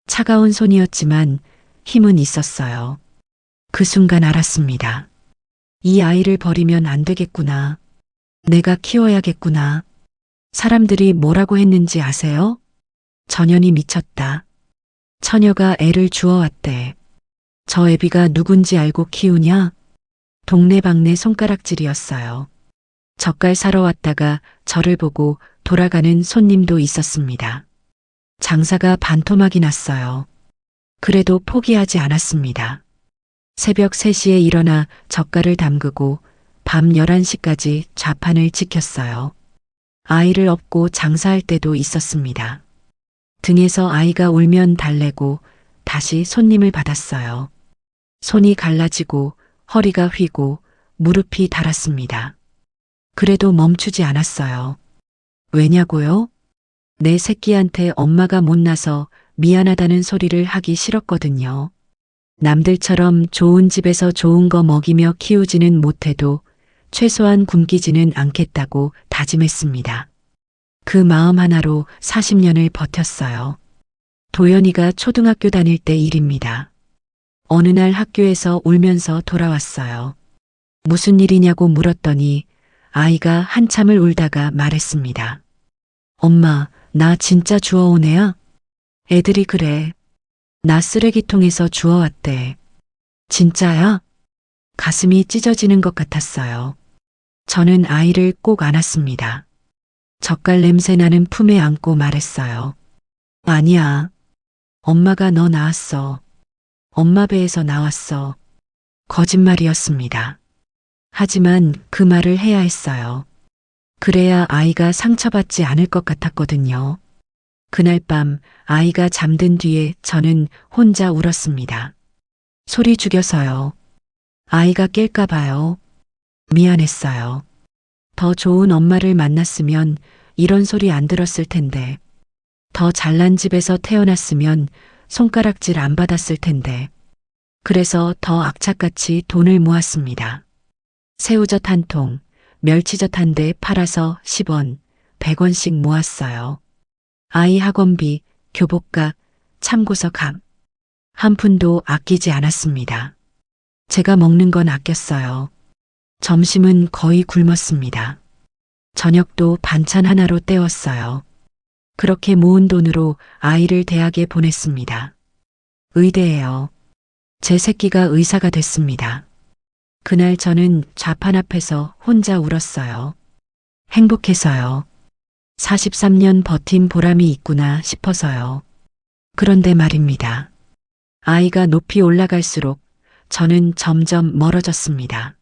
차가운 손이었지만 힘은 있었어요. 그 순간 알았습니다. 이 아이를 버리면 안 되겠구나. 내가 키워야겠구나. 사람들이 뭐라고 했는지 아세요? 전현이 미쳤다. 처녀가 애를 주워왔대. 저 애비가 누군지 알고 키우냐? 동네방네 손가락질이었어요. 젓갈 사러 왔다가 저를 보고 돌아가는 손님도 있었습니다. 장사가 반토막이 났어요. 그래도 포기하지 않았습니다. 새벽 3시에 일어나 젓갈을 담그고 밤 11시까지 좌판을 지켰어요. 아이를 업고 장사할 때도 있었습니다. 등에서 아이가 울면 달래고 다시 손님을 받았어요. 손이 갈라지고 허리가 휘고 무릎이 닳았습니다. 그래도 멈추지 않았어요. 왜냐고요? 내 새끼한테 엄마가 못나서 미안하다는 소리를 하기 싫었거든요. 남들처럼 좋은 집에서 좋은 거 먹이며 키우지는 못해도 최소한 굶기지는 않겠다고 다짐했습니다. 그 마음 하나로 40년을 버텼어요. 도연이가 초등학교 다닐 때 일입니다. 어느 날 학교에서 울면서 돌아왔어요. 무슨 일이냐고 물었더니 아이가 한참을 울다가 말했습니다. 엄마, 나 진짜 주워온 애야? 애들이 그래. 나 쓰레기통에서 주워왔대. 진짜야? 가슴이 찢어지는 것 같았어요. 저는 아이를 꼭 안았습니다. 젓갈 냄새 나는 품에 안고 말했어요. 아니야. 엄마가 너 낳았어. 엄마 배에서 나왔어. 거짓말이었습니다. 하지만 그 말을 해야 했어요. 그래야 아이가 상처받지 않을 것 같았거든요. 그날 밤 아이가 잠든 뒤에 저는 혼자 울었습니다. 소리 죽여서요. 아이가 깰까 봐요. 미안했어요. 더 좋은 엄마를 만났으면 이런 소리 안 들었을 텐데. 더 잘난 집에서 태어났으면 손가락질 안 받았을 텐데. 그래서 더 악착같이 돈을 모았습니다. 새우젓 한 통, 멸치젓 한 대 팔아서 10원, 100원씩 모았어요. 아이 학원비, 교복값, 참고서 값. 한 푼도 아끼지 않았습니다. 제가 먹는 건 아꼈어요. 점심은 거의 굶었습니다. 저녁도 반찬 하나로 때웠어요. 그렇게 모은 돈으로 아이를 대학에 보냈습니다. 의대예요. 제 새끼가 의사가 됐습니다. 그날 저는 좌판 앞에서 혼자 울었어요. 행복해서요. 43년 버틴 보람이 있구나 싶어서요. 그런데 말입니다. 아이가 높이 올라갈수록 저는 점점 멀어졌습니다.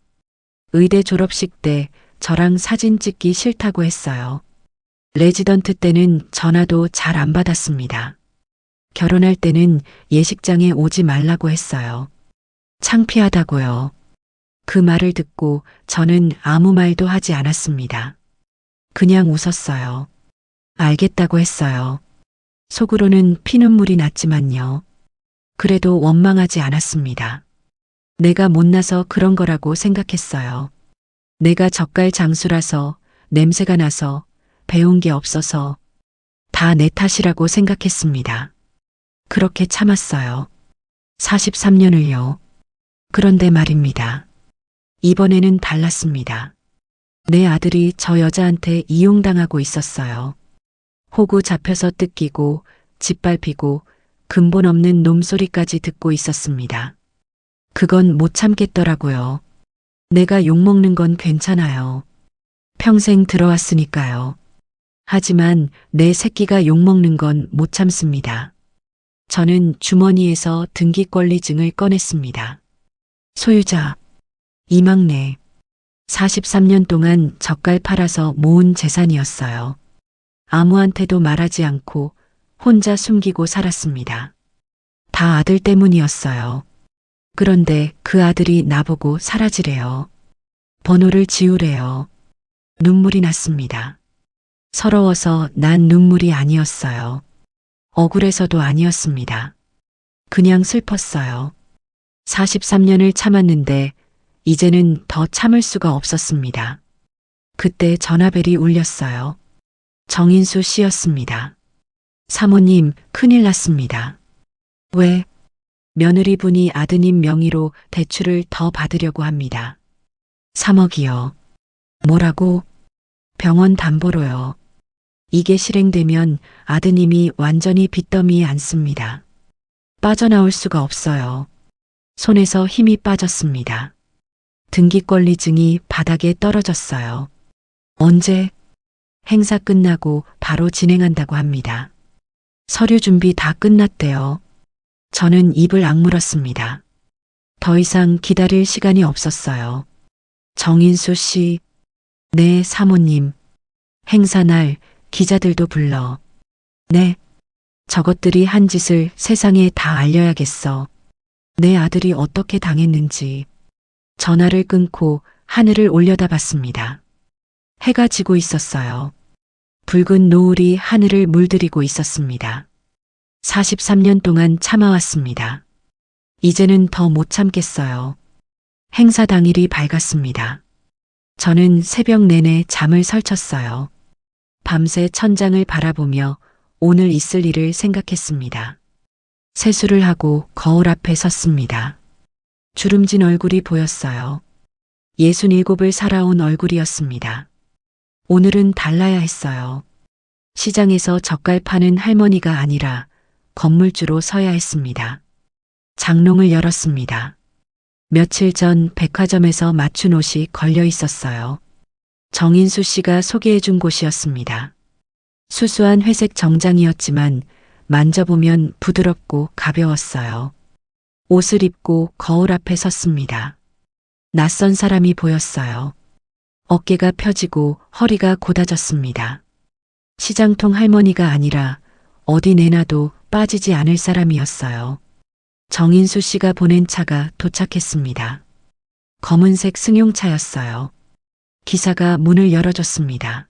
의대 졸업식 때 저랑 사진 찍기 싫다고 했어요. 레지던트 때는 전화도 잘 안 받았습니다. 결혼할 때는 예식장에 오지 말라고 했어요. 창피하다고요. 그 말을 듣고 저는 아무 말도 하지 않았습니다. 그냥 웃었어요. 알겠다고 했어요. 속으로는 피눈물이 났지만요. 그래도 원망하지 않았습니다. 내가 못나서 그런 거라고 생각했어요. 내가 젓갈 장수라서, 냄새가 나서, 배운 게 없어서 다 내 탓이라고 생각했습니다. 그렇게 참았어요. 43년을요. 그런데 말입니다. 이번에는 달랐습니다. 내 아들이 저 여자한테 이용당하고 있었어요. 호구 잡혀서 뜯기고 짓밟히고 근본 없는 놈소리까지 듣고 있었습니다. 그건 못 참겠더라고요. 내가 욕먹는 건 괜찮아요. 평생 들어왔으니까요. 하지만 내 새끼가 욕먹는 건 못 참습니다. 저는 주머니에서 등기권리증을 꺼냈습니다. 소유자, 이막내. 43년 동안 젓갈 팔아서 모은 재산이었어요. 아무한테도 말하지 않고 혼자 숨기고 살았습니다. 다 아들 때문이었어요. 그런데 그 아들이 나보고 사라지래요. 번호를 지우래요. 눈물이 났습니다. 서러워서 난 눈물이 아니었어요. 억울해서도 아니었습니다. 그냥 슬펐어요. 43년을 참았는데 이제는 더 참을 수가 없었습니다. 그때 전화벨이 울렸어요. 정인수 씨였습니다. 사모님, 큰일 났습니다. 왜? 며느리분이 아드님 명의로 대출을 더 받으려고 합니다. 3억이요. 뭐라고? 병원 담보로요. 이게 실행되면 아드님이 완전히 빚더미에 앉습니다. 빠져나올 수가 없어요. 손에서 힘이 빠졌습니다. 등기권리증이 바닥에 떨어졌어요. 언제? 행사 끝나고 바로 진행한다고 합니다. 서류 준비 다 끝났대요. 저는 입을 악물었습니다. 더 이상 기다릴 시간이 없었어요. 정인수 씨, 네, 사모님. 행사날 기자들도 불러. 네. 저것들이 한 짓을 세상에 다 알려야겠어. 내 아들이 어떻게 당했는지. 전화를 끊고 하늘을 올려다봤습니다. 해가 지고 있었어요. 붉은 노을이 하늘을 물들이고 있었습니다. 43년 동안 참아왔습니다. 이제는 더 못 참겠어요. 행사 당일이 밝았습니다. 저는 새벽 내내 잠을 설쳤어요. 밤새 천장을 바라보며 오늘 있을 일을 생각했습니다. 세수를 하고 거울 앞에 섰습니다. 주름진 얼굴이 보였어요. 67을 살아온 얼굴이었습니다. 오늘은 달라야 했어요. 시장에서 젓갈 파는 할머니가 아니라 건물주로 서야 했습니다. 장롱을 열었습니다. 며칠 전 백화점에서 맞춘 옷이 걸려 있었어요. 정인수 씨가 소개해준 곳이었습니다. 수수한 회색 정장이었지만 만져보면 부드럽고 가벼웠어요. 옷을 입고 거울 앞에 섰습니다. 낯선 사람이 보였어요. 어깨가 펴지고 허리가 곧아졌습니다. 시장통 할머니가 아니라 어디 내놔도 빠지지 않을 사람이었어요. 정인수 씨가 보낸 차가 도착했습니다. 검은색 승용차였어요. 기사가 문을 열어줬습니다.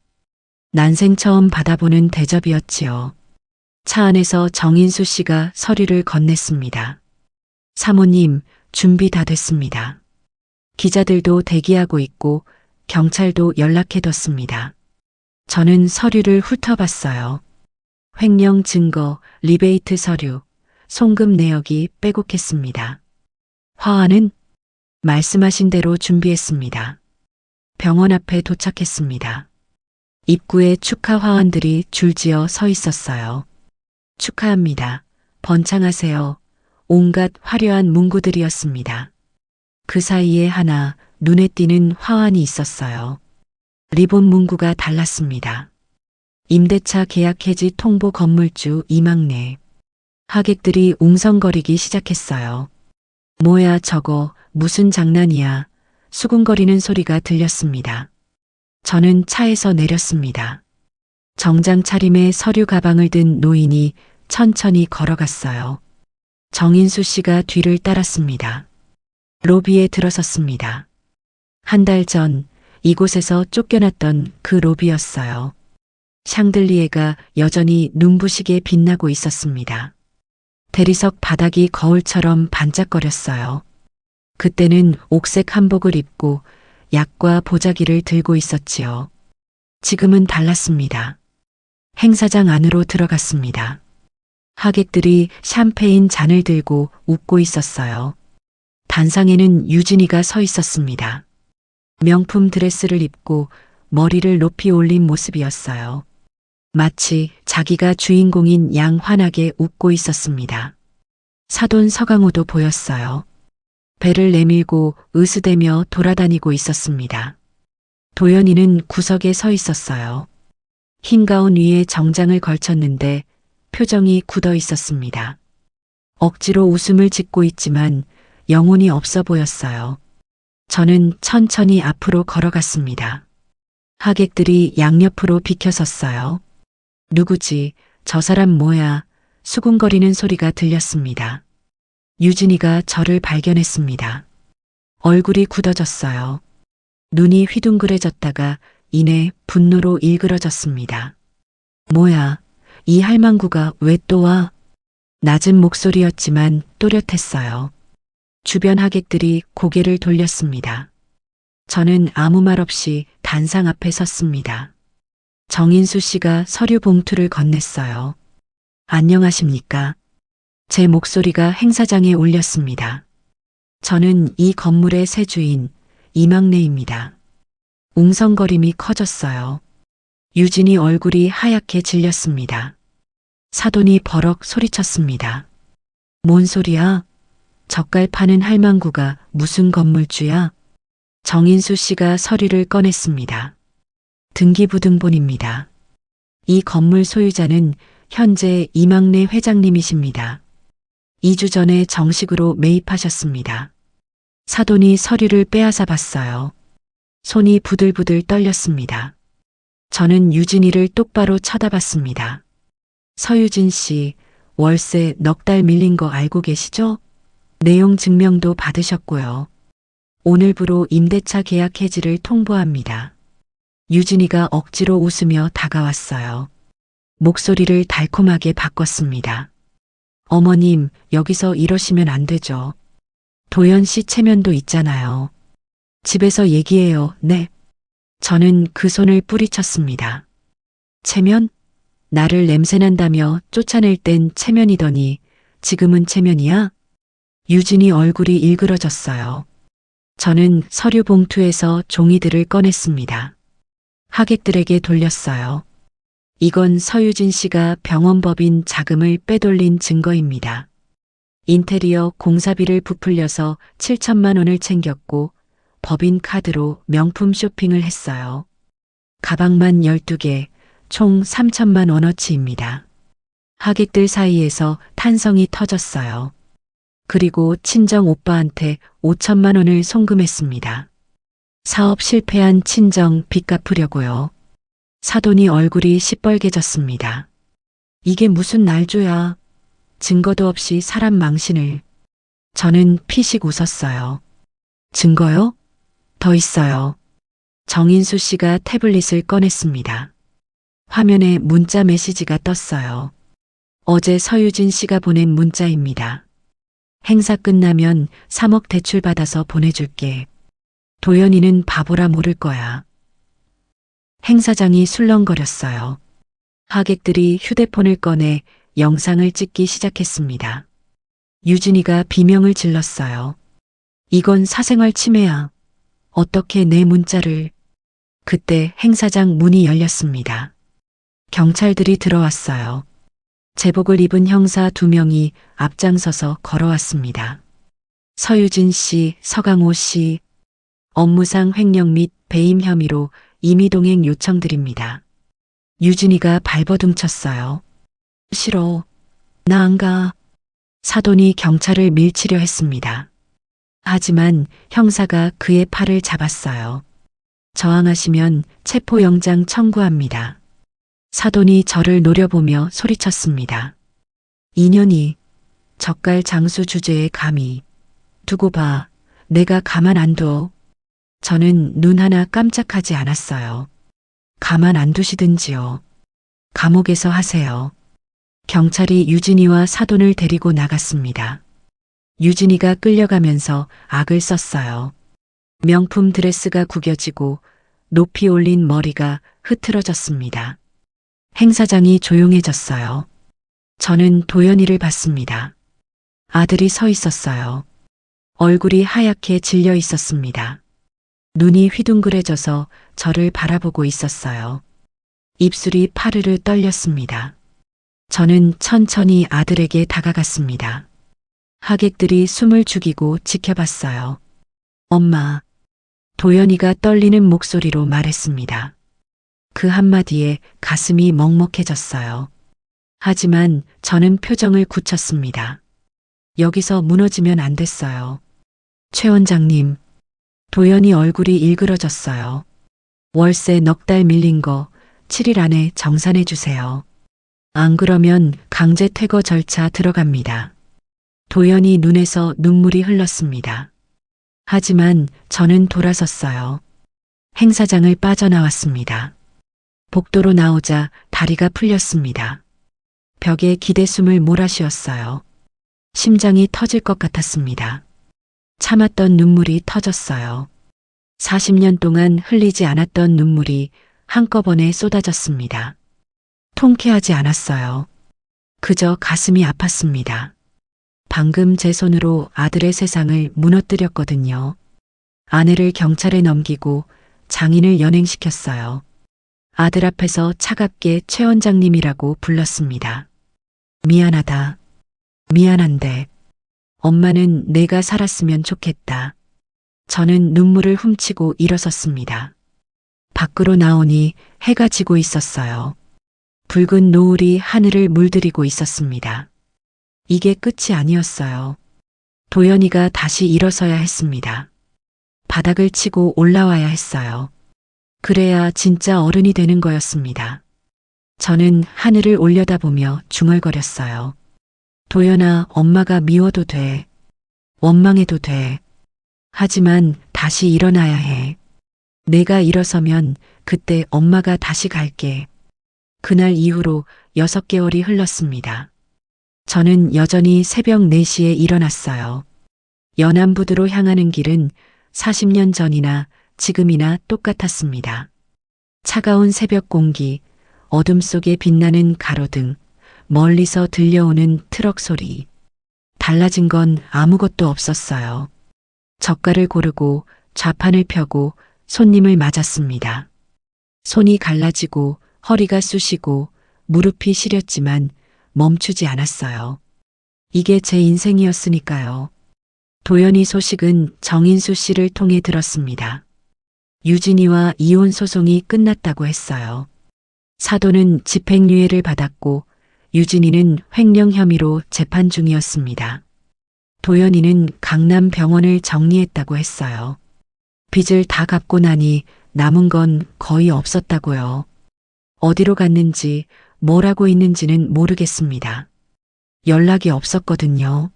난생 처음 받아보는 대접이었지요. 차 안에서 정인수 씨가 서류를 건넸습니다. 사모님, 준비 다 됐습니다. 기자들도 대기하고 있고 경찰도 연락해뒀습니다. 저는 서류를 훑어봤어요. 횡령 증거, 리베이트 서류, 송금 내역이 빼곡했습니다. 화환은 말씀하신 대로 준비했습니다. 병원 앞에 도착했습니다. 입구에 축하 화환들이 줄지어 서 있었어요. 축하합니다. 번창하세요. 온갖 화려한 문구들이었습니다. 그 사이에 하나 눈에 띄는 화환이 있었어요. 리본 문구가 달랐습니다. 임대차 계약 해지 통보 건물주 이막내. 하객들이 웅성거리기 시작했어요. 뭐야 저거 무슨 장난이야. 수군거리는 소리가 들렸습니다. 저는 차에서 내렸습니다. 정장 차림에 서류 가방을 든 노인이 천천히 걸어갔어요. 정인수 씨가 뒤를 따랐습니다. 로비에 들어섰습니다. 한 달 전 이곳에서 쫓겨났던 그 로비였어요. 샹들리에가 여전히 눈부시게 빛나고 있었습니다. 대리석 바닥이 거울처럼 반짝거렸어요. 그때는 옥색 한복을 입고 약과 보자기를 들고 있었지요. 지금은 달랐습니다. 행사장 안으로 들어갔습니다. 하객들이 샴페인 잔을 들고 웃고 있었어요. 단상에는 유진이가 서 있었습니다. 명품 드레스를 입고 머리를 높이 올린 모습이었어요. 마치 자기가 주인공인 양 환하게 웃고 있었습니다. 사돈 서강호도 보였어요. 배를 내밀고 으스대며 돌아다니고 있었습니다. 도연이는 구석에 서 있었어요. 흰 가운 위에 정장을 걸쳤는데 표정이 굳어 있었습니다. 억지로 웃음을 짓고 있지만 영혼이 없어 보였어요. 저는 천천히 앞으로 걸어갔습니다. 하객들이 양옆으로 비켜섰어요. 누구지? 저 사람 뭐야? 수군거리는 소리가 들렸습니다. 유진이가 저를 발견했습니다. 얼굴이 굳어졌어요. 눈이 휘둥그레졌다가 이내 분노로 일그러졌습니다. 뭐야? 이 할망구가 왜 또 와? 낮은 목소리였지만 또렷했어요. 주변 하객들이 고개를 돌렸습니다. 저는 아무 말 없이 단상 앞에 섰습니다. 정인수 씨가 서류 봉투를 건넸어요. 안녕하십니까? 제 목소리가 행사장에 울렸습니다. 저는 이 건물의 새 주인 이막내입니다. 웅성거림이 커졌어요. 유진이 얼굴이 하얗게 질렸습니다. 사돈이 버럭 소리쳤습니다. 뭔 소리야? 젓갈 파는 할망구가 무슨 건물주야? 정인수 씨가 서류를 꺼냈습니다. 등기부등본입니다. 이 건물 소유자는 현재 이막내 회장님이십니다. 2주 전에 정식으로 매입하셨습니다. 사돈이 서류를 빼앗아 봤어요. 손이 부들부들 떨렸습니다. 저는 유진이를 똑바로 쳐다봤습니다. 서유진 씨, 월세 넉 달 밀린 거 알고 계시죠? 내용 증명도 받으셨고요. 오늘부로 임대차 계약 해지를 통보합니다. 유진이가 억지로 웃으며 다가왔어요. 목소리를 달콤하게 바꿨습니다. 어머님, 여기서 이러시면 안 되죠. 도연 씨 체면도 있잖아요. 집에서 얘기해요. 네. 저는 그 손을 뿌리쳤습니다. 체면? 나를 냄새난다며 쫓아낼 땐 체면이더니 지금은 체면이야? 유진이 얼굴이 일그러졌어요. 저는 서류 봉투에서 종이들을 꺼냈습니다. 하객들에게 돌렸어요. 이건 서유진 씨가 병원법인 자금을 빼돌린 증거입니다. 인테리어 공사비를 부풀려서 7천만 원을 챙겼고 법인 카드로 명품 쇼핑을 했어요. 가방만 12개, 총 3천만 원어치입니다. 하객들 사이에서 탄성이 터졌어요. 그리고 친정 오빠한테 5천만 원을 송금했습니다. 사업 실패한 친정 빚 갚으려고요. 사돈이 얼굴이 시뻘개졌습니다. 이게 무슨 날조야. 증거도 없이 사람 망신을. 저는 피식 웃었어요. 증거요? 더 있어요. 정인수 씨가 태블릿을 꺼냈습니다. 화면에 문자 메시지가 떴어요. 어제 서유진 씨가 보낸 문자입니다. 행사 끝나면 3억 대출 받아서 보내줄게. 도연이는 바보라 모를 거야. 행사장이 술렁거렸어요. 하객들이 휴대폰을 꺼내 영상을 찍기 시작했습니다. 유진이가 비명을 질렀어요. 이건 사생활 침해야. 어떻게 내 문자를. 그때 행사장 문이 열렸습니다. 경찰들이 들어왔어요. 제복을 입은 형사 2명이 앞장서서 걸어왔습니다. 서유진 씨, 서강호 씨, 업무상 횡령 및 배임 혐의로 임의동행 요청드립니다. 유진이가 발버둥쳤어요. 싫어. 나 안 가. 사돈이 경찰을 밀치려 했습니다. 하지만 형사가 그의 팔을 잡았어요. 저항하시면 체포영장 청구합니다. 사돈이 저를 노려보며 소리쳤습니다. 인연이 젓갈 장수 주제에 감히 두고 봐. 내가 가만 안 둬. 저는 눈 하나 깜짝하지 않았어요. 가만 안 두시든지요. 감옥에서 하세요. 경찰이 유진이와 사돈을 데리고 나갔습니다. 유진이가 끌려가면서 악을 썼어요. 명품 드레스가 구겨지고 높이 올린 머리가 흐트러졌습니다. 행사장이 조용해졌어요. 저는 도연이를 봤습니다. 아들이 서 있었어요. 얼굴이 하얗게 질려 있었습니다. 눈이 휘둥그레져서 저를 바라보고 있었어요. 입술이 파르르 떨렸습니다. 저는 천천히 아들에게 다가갔습니다. 하객들이 숨을 죽이고 지켜봤어요. 엄마. 도연이가 떨리는 목소리로 말했습니다. 그 한마디에 가슴이 먹먹해졌어요. 하지만 저는 표정을 굳혔습니다. 여기서 무너지면 안 됐어요. 최 원장님. 도연이 얼굴이 일그러졌어요. 월세 넉 달 밀린 거 7일 안에 정산해 주세요. 안 그러면 강제 퇴거 절차 들어갑니다. 도연이 눈에서 눈물이 흘렀습니다. 하지만 저는 돌아섰어요. 행사장을 빠져나왔습니다. 복도로 나오자 다리가 풀렸습니다. 벽에 기대숨을 몰아쉬었어요. 심장이 터질 것 같았습니다. 참았던 눈물이 터졌어요. 40년 동안 흘리지 않았던 눈물이 한꺼번에 쏟아졌습니다. 통쾌하지 않았어요. 그저 가슴이 아팠습니다. 방금 제 손으로 아들의 세상을 무너뜨렸거든요. 아내를 경찰에 넘기고 장인을 연행시켰어요. 아들 앞에서 차갑게 최 원장님이라고 불렀습니다. 미안하다. 미안한데 엄마는 내가 살았으면 좋겠다. 저는 눈물을 훔치고 일어섰습니다. 밖으로 나오니 해가 지고 있었어요. 붉은 노을이 하늘을 물들이고 있었습니다. 이게 끝이 아니었어요. 도연이가 다시 일어서야 했습니다. 바닥을 치고 올라와야 했어요. 그래야 진짜 어른이 되는 거였습니다. 저는 하늘을 올려다보며 중얼거렸어요. 도연아, 엄마가 미워도 돼. 원망해도 돼. 하지만 다시 일어나야 해. 내가 일어서면 그때 엄마가 다시 갈게. 그날 이후로 6개월이 흘렀습니다. 저는 여전히 새벽 4시에 일어났어요. 연안부두로 향하는 길은 40년 전이나 지금이나 똑같았습니다. 차가운 새벽 공기, 어둠 속에 빛나는 가로등, 멀리서 들려오는 트럭 소리. 달라진 건 아무것도 없었어요. 젓갈을 고르고 좌판을 펴고 손님을 맞았습니다. 손이 갈라지고 허리가 쑤시고 무릎이 시렸지만 멈추지 않았어요. 이게 제 인생이었으니까요. 도연이 소식은 정인수 씨를 통해 들었습니다. 유진이와 이혼 소송이 끝났다고 했어요. 사도는 집행유예를 받았고 유진이는 횡령 혐의로 재판 중이었습니다. 도연이는 강남 병원을 정리했다고 했어요. 빚을 다 갚고 나니 남은 건 거의 없었다고요. 어디로 갔는지 뭘 하고 있는지는 모르겠습니다. 연락이 없었거든요.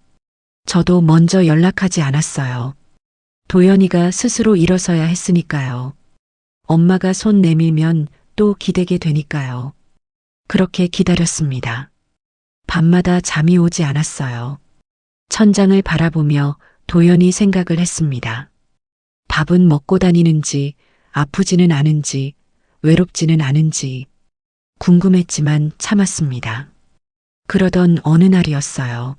저도 먼저 연락하지 않았어요. 도연이가 스스로 일어서야 했으니까요. 엄마가 손 내밀면 또 기대게 되니까요. 그렇게 기다렸습니다. 밤마다 잠이 오지 않았어요. 천장을 바라보며 도연이 생각을 했습니다. 밥은 먹고 다니는지, 아프지는 않은지, 외롭지는 않은지 궁금했지만 참았습니다. 그러던 어느 날이었어요.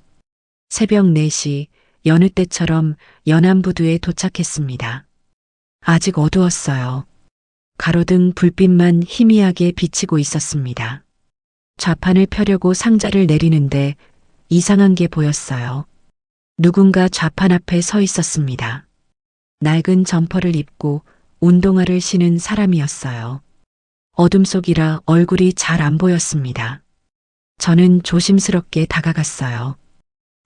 새벽 4시 여느 때처럼 연안부두에 도착했습니다. 아직 어두웠어요. 가로등 불빛만 희미하게 비치고 있었습니다. 좌판을 펴려고 상자를 내리는데 이상한 게 보였어요. 누군가 좌판 앞에 서 있었습니다. 낡은 점퍼를 입고 운동화를 신은 사람이었어요. 어둠 속이라 얼굴이 잘 안 보였습니다. 저는 조심스럽게 다가갔어요.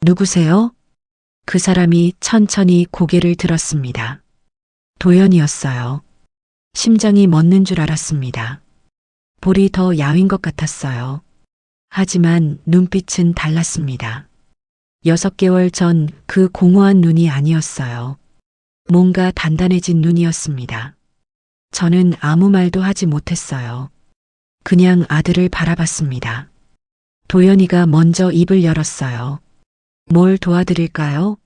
누구세요? 그 사람이 천천히 고개를 들었습니다. 도연이었어요. 심장이 멎는 줄 알았습니다. 볼이 더 야윈 것 같았어요. 하지만 눈빛은 달랐습니다. 6개월 전 그 공허한 눈이 아니었어요. 뭔가 단단해진 눈이었습니다. 저는 아무 말도 하지 못했어요. 그냥 아들을 바라봤습니다. 도연이가 먼저 입을 열었어요. 뭘 도와드릴까요?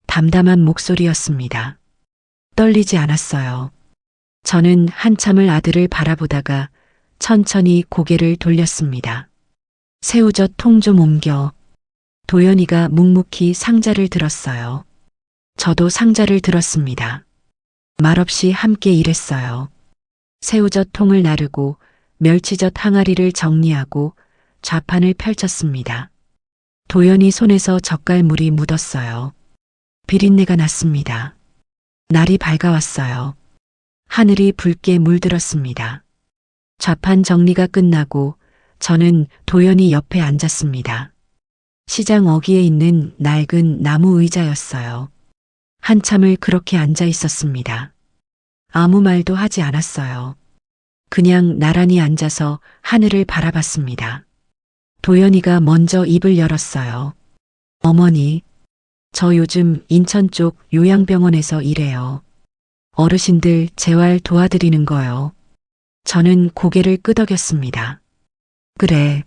담담한 목소리였습니다. 떨리지 않았어요. 저는 한참을 아들을 바라보다가 천천히 고개를 돌렸습니다. 새우젓 통 좀 옮겨. 도연이가 묵묵히 상자를 들었어요. 저도 상자를 들었습니다. 말없이 함께 일했어요. 새우젓 통을 나르고 멸치젓 항아리를 정리하고 좌판을 펼쳤습니다. 도연이 손에서 젓갈물이 묻었어요. 비린내가 났습니다. 날이 밝아왔어요. 하늘이 붉게 물들었습니다. 좌판 정리가 끝나고 저는 도연이 옆에 앉았습니다. 시장 어귀에 있는 낡은 나무 의자였어요. 한참을 그렇게 앉아 있었습니다. 아무 말도 하지 않았어요. 그냥 나란히 앉아서 하늘을 바라봤습니다. 도연이가 먼저 입을 열었어요. 어머니, 저 요즘 인천 쪽 요양병원에서 일해요. 어르신들 재활 도와드리는 거요. 저는 고개를 끄덕였습니다. 그래.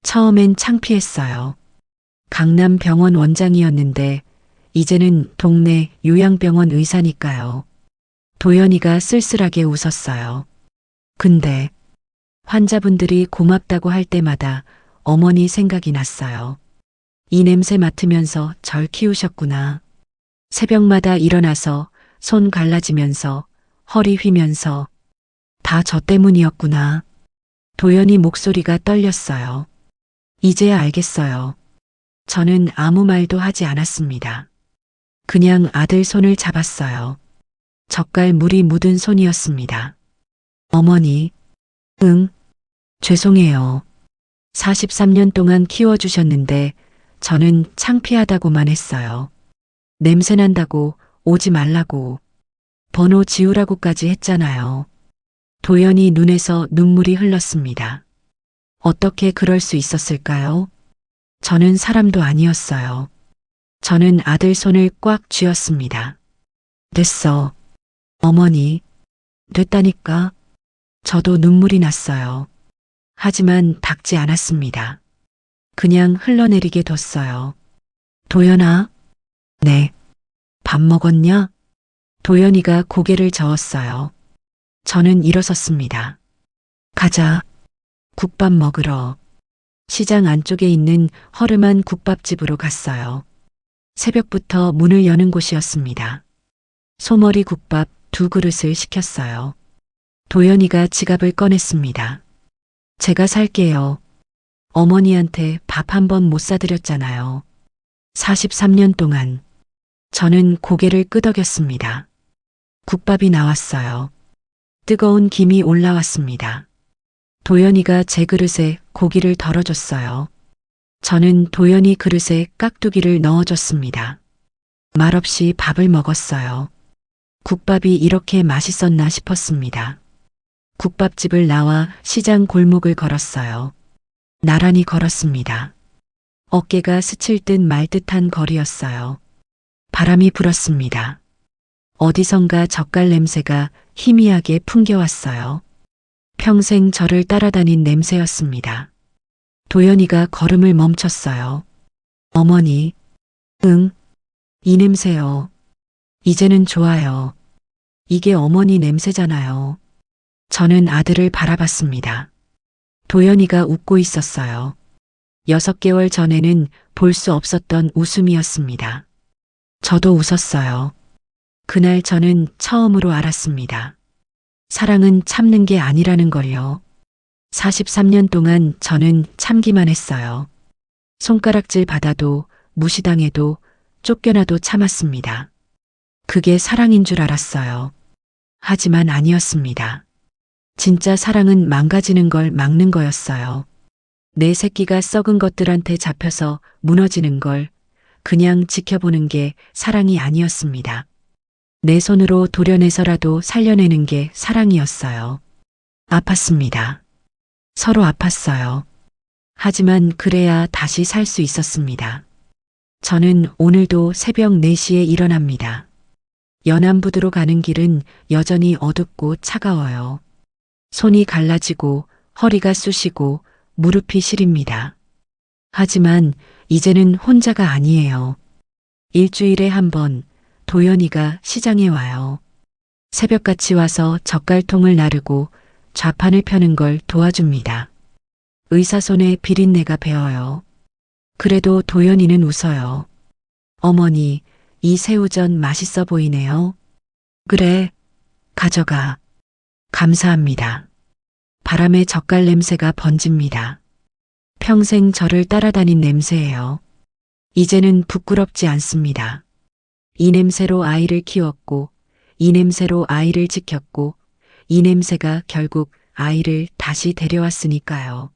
처음엔 창피했어요. 강남 병원 원장이었는데 이제는 동네 요양병원 의사니까요. 도연이가 쓸쓸하게 웃었어요. 근데 환자분들이 고맙다고 할 때마다 어머니 생각이 났어요. 이 냄새 맡으면서 절 키우셨구나. 새벽마다 일어나서 손 갈라지면서 허리 휘면서 다 저 때문이었구나. 도연이 목소리가 떨렸어요. 이제야 알겠어요. 저는 아무 말도 하지 않았습니다. 그냥 아들 손을 잡았어요. 젓갈 물이 묻은 손이었습니다. 어머니, 응, 죄송해요. 43년 동안 키워주셨는데 저는 창피하다고만 했어요. 냄새난다고 오지 말라고 번호 지우라고까지 했잖아요. 도연이 눈에서 눈물이 흘렀습니다. 어떻게 그럴 수 있었을까요? 저는 사람도 아니었어요. 저는 아들 손을 꽉 쥐었습니다. 됐어. 어머니, 됐다니까. 저도 눈물이 났어요. 하지만 닦지 않았습니다. 그냥 흘러내리게 뒀어요. 도연아? 네. 밥 먹었냐? 도연이가 고개를 저었어요. 저는 일어섰습니다. 가자. 국밥 먹으러. 시장 안쪽에 있는 허름한 국밥집으로 갔어요. 새벽부터 문을 여는 곳이었습니다. 소머리 국밥 2그릇을 시켰어요. 도연이가 지갑을 꺼냈습니다. 제가 살게요. 어머니한테 밥 한 번 못 사드렸잖아요. 43년 동안. 저는 고개를 끄덕였습니다. 국밥이 나왔어요. 뜨거운 김이 올라왔습니다. 도연이가 제 그릇에 고기를 덜어줬어요. 저는 도연이 그릇에 깍두기를 넣어줬습니다. 말없이 밥을 먹었어요. 국밥이 이렇게 맛있었나 싶었습니다. 국밥집을 나와 시장 골목을 걸었어요. 나란히 걸었습니다. 어깨가 스칠 듯 말 듯한 거리였어요. 바람이 불었습니다. 어디선가 젓갈 냄새가 희미하게 풍겨왔어요. 평생 저를 따라다닌 냄새였습니다. 도연이가 걸음을 멈췄어요. 어머니, 응, 이 냄새요. 이제는 좋아요. 이게 어머니 냄새잖아요. 저는 아들을 바라봤습니다. 도연이가 웃고 있었어요. 6개월 전에는 볼 수 없었던 웃음이었습니다. 저도 웃었어요. 그날 저는 처음으로 알았습니다. 사랑은 참는 게 아니라는 걸요. 43년 동안 저는 참기만 했어요. 손가락질 받아도 무시당해도 쫓겨나도 참았습니다. 그게 사랑인 줄 알았어요. 하지만 아니었습니다. 진짜 사랑은 망가지는 걸 막는 거였어요. 내 새끼가 썩은 것들한테 잡혀서 무너지는 걸 그냥 지켜보는 게 사랑이 아니었습니다. 내 손으로 도려내서라도 살려내는 게 사랑이었어요. 아팠습니다. 서로 아팠어요. 하지만 그래야 다시 살 수 있었습니다. 저는 오늘도 새벽 4시에 일어납니다. 연안부두로 가는 길은 여전히 어둡고 차가워요. 손이 갈라지고 허리가 쑤시고 무릎이 시립니다. 하지만 이제는 혼자가 아니에요. 일주일에 한 번 도연이가 시장에 와요. 새벽같이 와서 젓갈통을 나르고 좌판을 펴는 걸 도와줍니다. 의사 손에 비린내가 배어요. 그래도 도연이는 웃어요. 어머니, 이 새우전 맛있어 보이네요. 그래, 가져가. 감사합니다. 바람에 젓갈 냄새가 번집니다. 평생 저를 따라다닌 냄새예요. 이제는 부끄럽지 않습니다. 이 냄새로 아이를 키웠고, 이 냄새로 아이를 지켰고, 이 냄새가 결국 아이를 다시 데려왔으니까요.